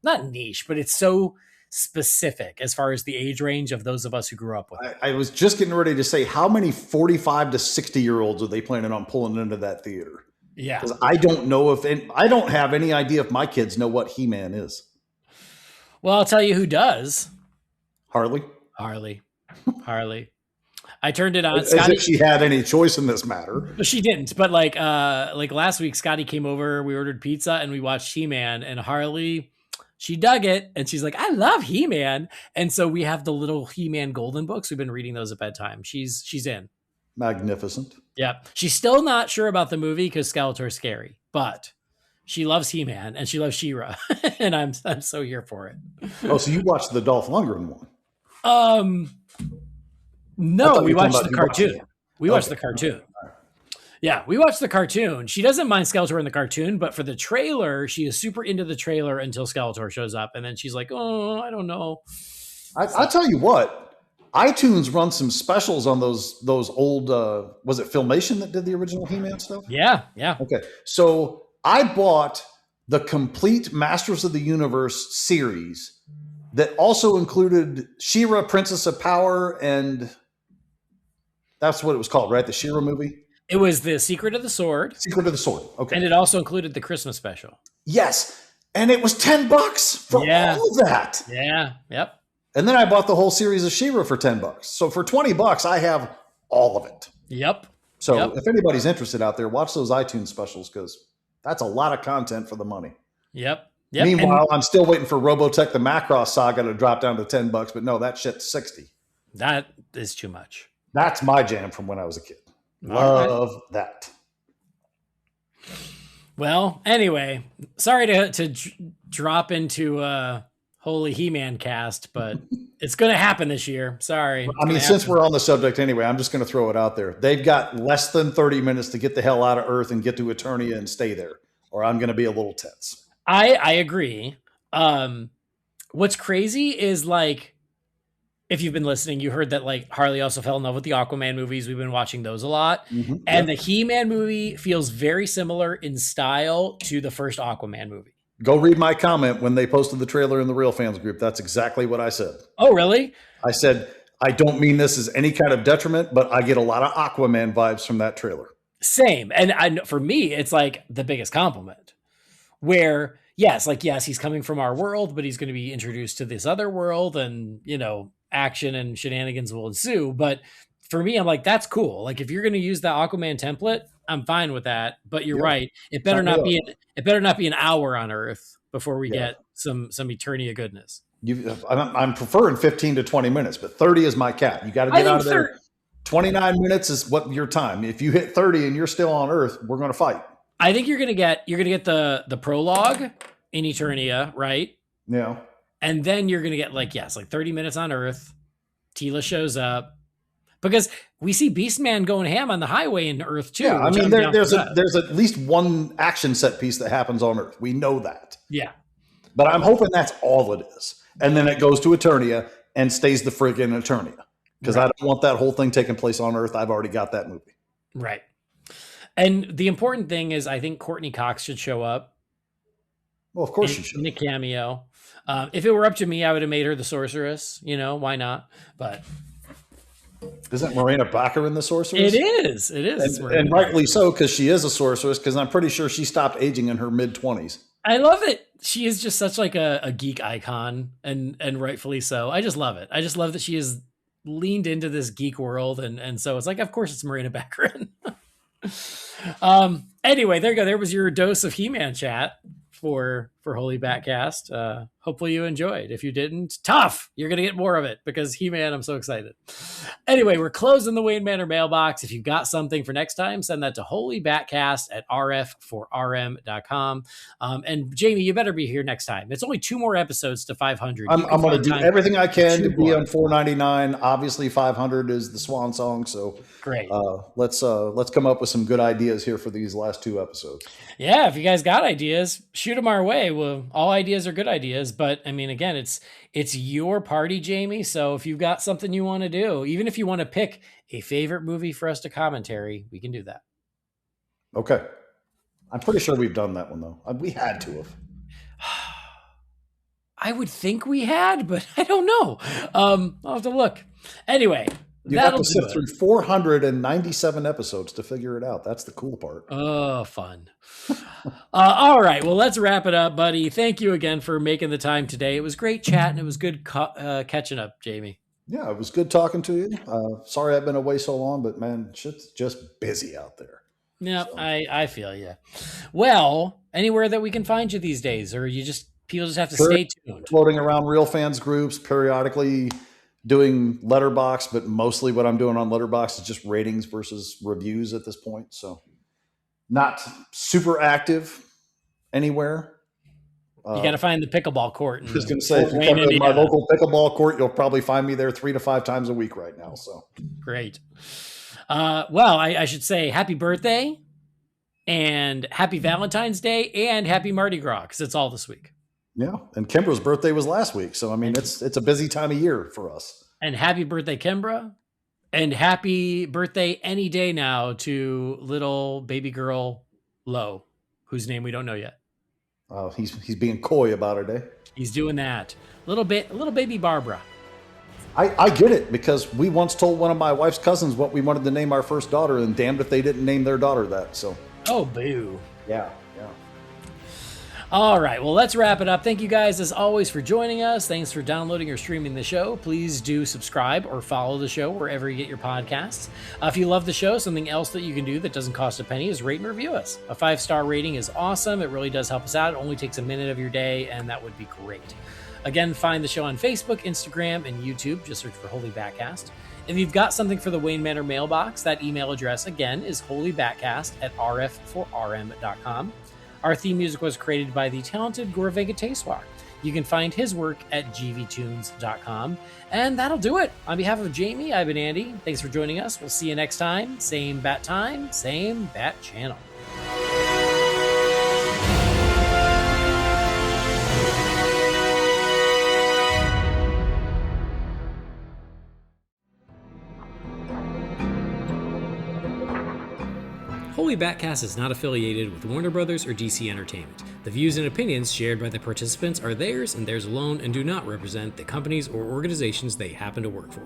not niche, but it's so specific as far as the age range of those of us who grew up with it. I was just getting ready to say, how many 45 to 60-year-olds are they planning on pulling into that theater? Yeah. Because I don't know I don't have any idea if my kids know what He-Man is. Well, I'll tell you who does. Harley. I turned it on. As if she had any choice in this matter. She didn't. But like last week, Scotty came over, we ordered pizza and we watched He-Man, and Harley, she dug it. And she's like, I love He-Man. And so we have the little He-Man golden books. We've been reading those at bedtime. She's in. Magnificent. Yeah. She's still not sure about the movie because Skeletor's scary, but she loves He-Man and she loves She-Ra. And I'm so here for it. Oh, so you watched the Dolph Lundgren one? No, we watched the cartoon. We watched the cartoon. Yeah, we watched the cartoon. She doesn't mind Skeletor in the cartoon, but for the trailer, she is super into the trailer until Skeletor shows up. And then she's like, oh, I don't know. I'll tell you what. iTunes runs some specials on those old, was it Filmation that did the original He-Man stuff? Yeah. Okay. So I bought the complete Masters of the Universe series that also included She-Ra, Princess of Power, and that's what it was called, right? The She-Ra movie? It was The Secret of the Sword. Secret of the Sword. Okay. And it also included the Christmas special. Yes. And it was $10 for all of that. Yeah. Yep. And then I bought the whole series of She-Ra for $10. So for $20, I have all of it. Yep. So if anybody's interested out there, watch those iTunes specials, because that's a lot of content for the money. Yep. Meanwhile, I'm still waiting for Robotech the Macross Saga to drop down to $10, but no, that shit's $60. That is too much. That's my jam from when I was a kid. Love that. Well, anyway, sorry to drop into Holy He-Man cast, but it's going to happen this year. Sorry. I mean, since we're on the subject anyway, I'm just going to throw it out there. They've got less than 30 minutes to get the hell out of Earth and get to Eternia and stay there, or I'm going to be a little tense. I agree. What's crazy is, like, if you've been listening, you heard that like Harley also fell in love with the Aquaman movies. We've been watching those a lot. And the He-Man movie feels very similar in style to the first Aquaman movie. Go read my comment when they posted the trailer in the Real Fans group. That's exactly what I said. Oh, really? I said, I don't mean this as any kind of detriment, but I get a lot of Aquaman vibes from that trailer. Same. And for me, it's like the biggest compliment where, yes, he's coming from our world, but he's going to be introduced to this other world and, action and shenanigans will ensue. But for me, I'm like, that's cool. Like if you're going to use the Aquaman template, I'm fine with that. But you're right. It better not be an hour on Earth before we get some Eternia goodness. I'm preferring 15 to 20 minutes, but 30 is my cap. You got to get out of there. 29 minutes is what your time. If you hit 30 and you're still on Earth, we're going to fight. I think you're going to get the prologue in Eternia, right? Yeah. And then you're going to get 30 minutes on Earth. Tila shows up because we see Beastman going ham on the highway in Earth too. Yeah, I mean, there's at least one action set piece that happens on Earth. We know that. Yeah. But I'm hoping that's all it is. And then it goes to Eternia and stays the friggin' Eternia. Because I don't want that whole thing taking place on Earth. I've already got that movie. Right. And the important thing is I think Courtney Cox should show up. Well, of course she should. In a cameo. If it were up to me, I would have made her the sorceress. Why not? But isn't Morena Baccarin the sorceress? It is. And rightly so, because she is a sorceress, because I'm pretty sure she stopped aging in her mid-20s. I love it. She is just such like a geek icon, and rightfully so. I just love it. I just love that she is leaned into this geek world, and so it's like, of course it's Morena Baccarin. Anyway, there you go. There was your dose of He-Man chat for Holy BatCast. Hopefully you enjoyed. If you didn't, tough. You're going to get more of it because He-Man, I'm so excited. Anyway, we're closing the Wayne Manor mailbox. If you've got something for next time, send that to holybatcast@rf4rm.com. And Jamie, you better be here next time. It's only 2 more episodes to 500. I'm going to do everything I can to be on 499. Obviously 500 is the swan song. So great. Let's come up with some good ideas here for these last 2 episodes. Yeah. If you guys got ideas, shoot them our way. Well, all ideas are good ideas, but I mean, again, it's your party, Jamie. So if you've got something you want to do, even if you want to pick a favorite movie for us to commentary, we can do that. Okay. I'm pretty sure we've done that one though. We had to have. I would think we had, but I don't know. I'll have to look. Anyway, you have to sit through 497 episodes to figure it out. That's the cool part. Oh, fun. All right. Well, let's wrap it up, buddy. Thank you again for making the time today. It was great chatting. It was good catching up, Jamie. Yeah, it was good talking to you. Sorry I've been away so long, but man, shit's just busy out there. Yeah, so. I feel you. Well, anywhere that we can find you these days, or people just have to stay tuned. Floating around Real Fans groups, periodically doing Letterboxd, but mostly what I'm doing on Letterboxd is just ratings versus reviews at this point. So not super active anywhere. You got to find the pickleball court. I was going to say, if you come to my local pickleball court, you'll probably find me there 3 to 5 times a week right now. So great. Well, I should say happy birthday and happy Valentine's Day and happy Mardi Gras, because it's all this week. Yeah. And Kimbra's birthday was last week. So, I mean, it's a busy time of year for us. And happy birthday, Kimbra. And happy birthday any day now to little baby girl Lo, whose name we don't know yet. He's being coy about it, eh? He's doing that. Little baby Barbara. I get it, because we once told one of my wife's cousins what we wanted to name our first daughter, and damned if they didn't name their daughter that. So. Oh, boo. Yeah. All right, well, let's wrap it up. Thank you guys, as always, for joining us. Thanks for downloading or streaming the show. Please do subscribe or follow the show wherever you get your podcasts. If you love the show, something else that you can do that doesn't cost a penny is rate and review us. A 5-star rating is awesome. It really does help us out. It only takes a minute of your day, and that would be great. Again, find the show on Facebook, Instagram, and YouTube. Just search for Holy BatCast. If you've got something for the Wayne Manor mailbox, that email address, again, is holybatcast@rf4rm.com. Our theme music was created by the talented Gorvega Teswar. You can find his work at gvtunes.com. And that'll do it. On behalf of Jamie, I've been Andy. Thanks for joining us. We'll see you next time. Same bat time, same bat channel. Holy BatCast is not affiliated with Warner Brothers or DC Entertainment. The views and opinions shared by the participants are theirs and theirs alone and do not represent the companies or organizations they happen to work for.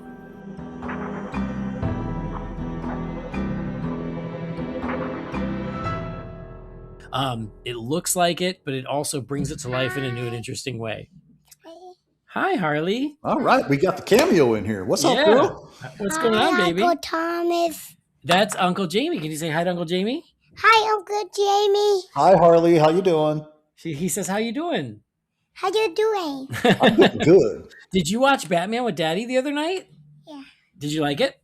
It looks like it, but it also brings it to life in a new and interesting way. Hi, Harley. All right, we got the cameo in here. What's up, girl? What's going on, baby? Uncle Thomas. That's Uncle Jamie. Can you say hi to Uncle Jamie? Hi, Uncle Jamie. Hi, Harley. How you doing? He says, how you doing? How you doing? I'm doing good. Did you watch Batman with Daddy the other night? Yeah. Did you like it?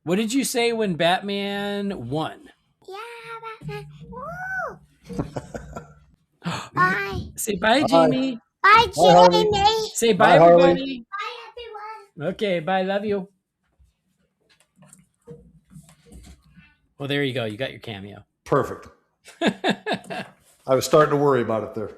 What did you say when Batman won? Yeah, Batman. Woo! Bye. Say bye, Jamie. Bye, Bye, Jamie. Say bye, Bye, Harley. everybody. Bye, everyone. Okay, bye. Love you. Well, there you go. You got your cameo. Perfect. I was starting to worry about it there.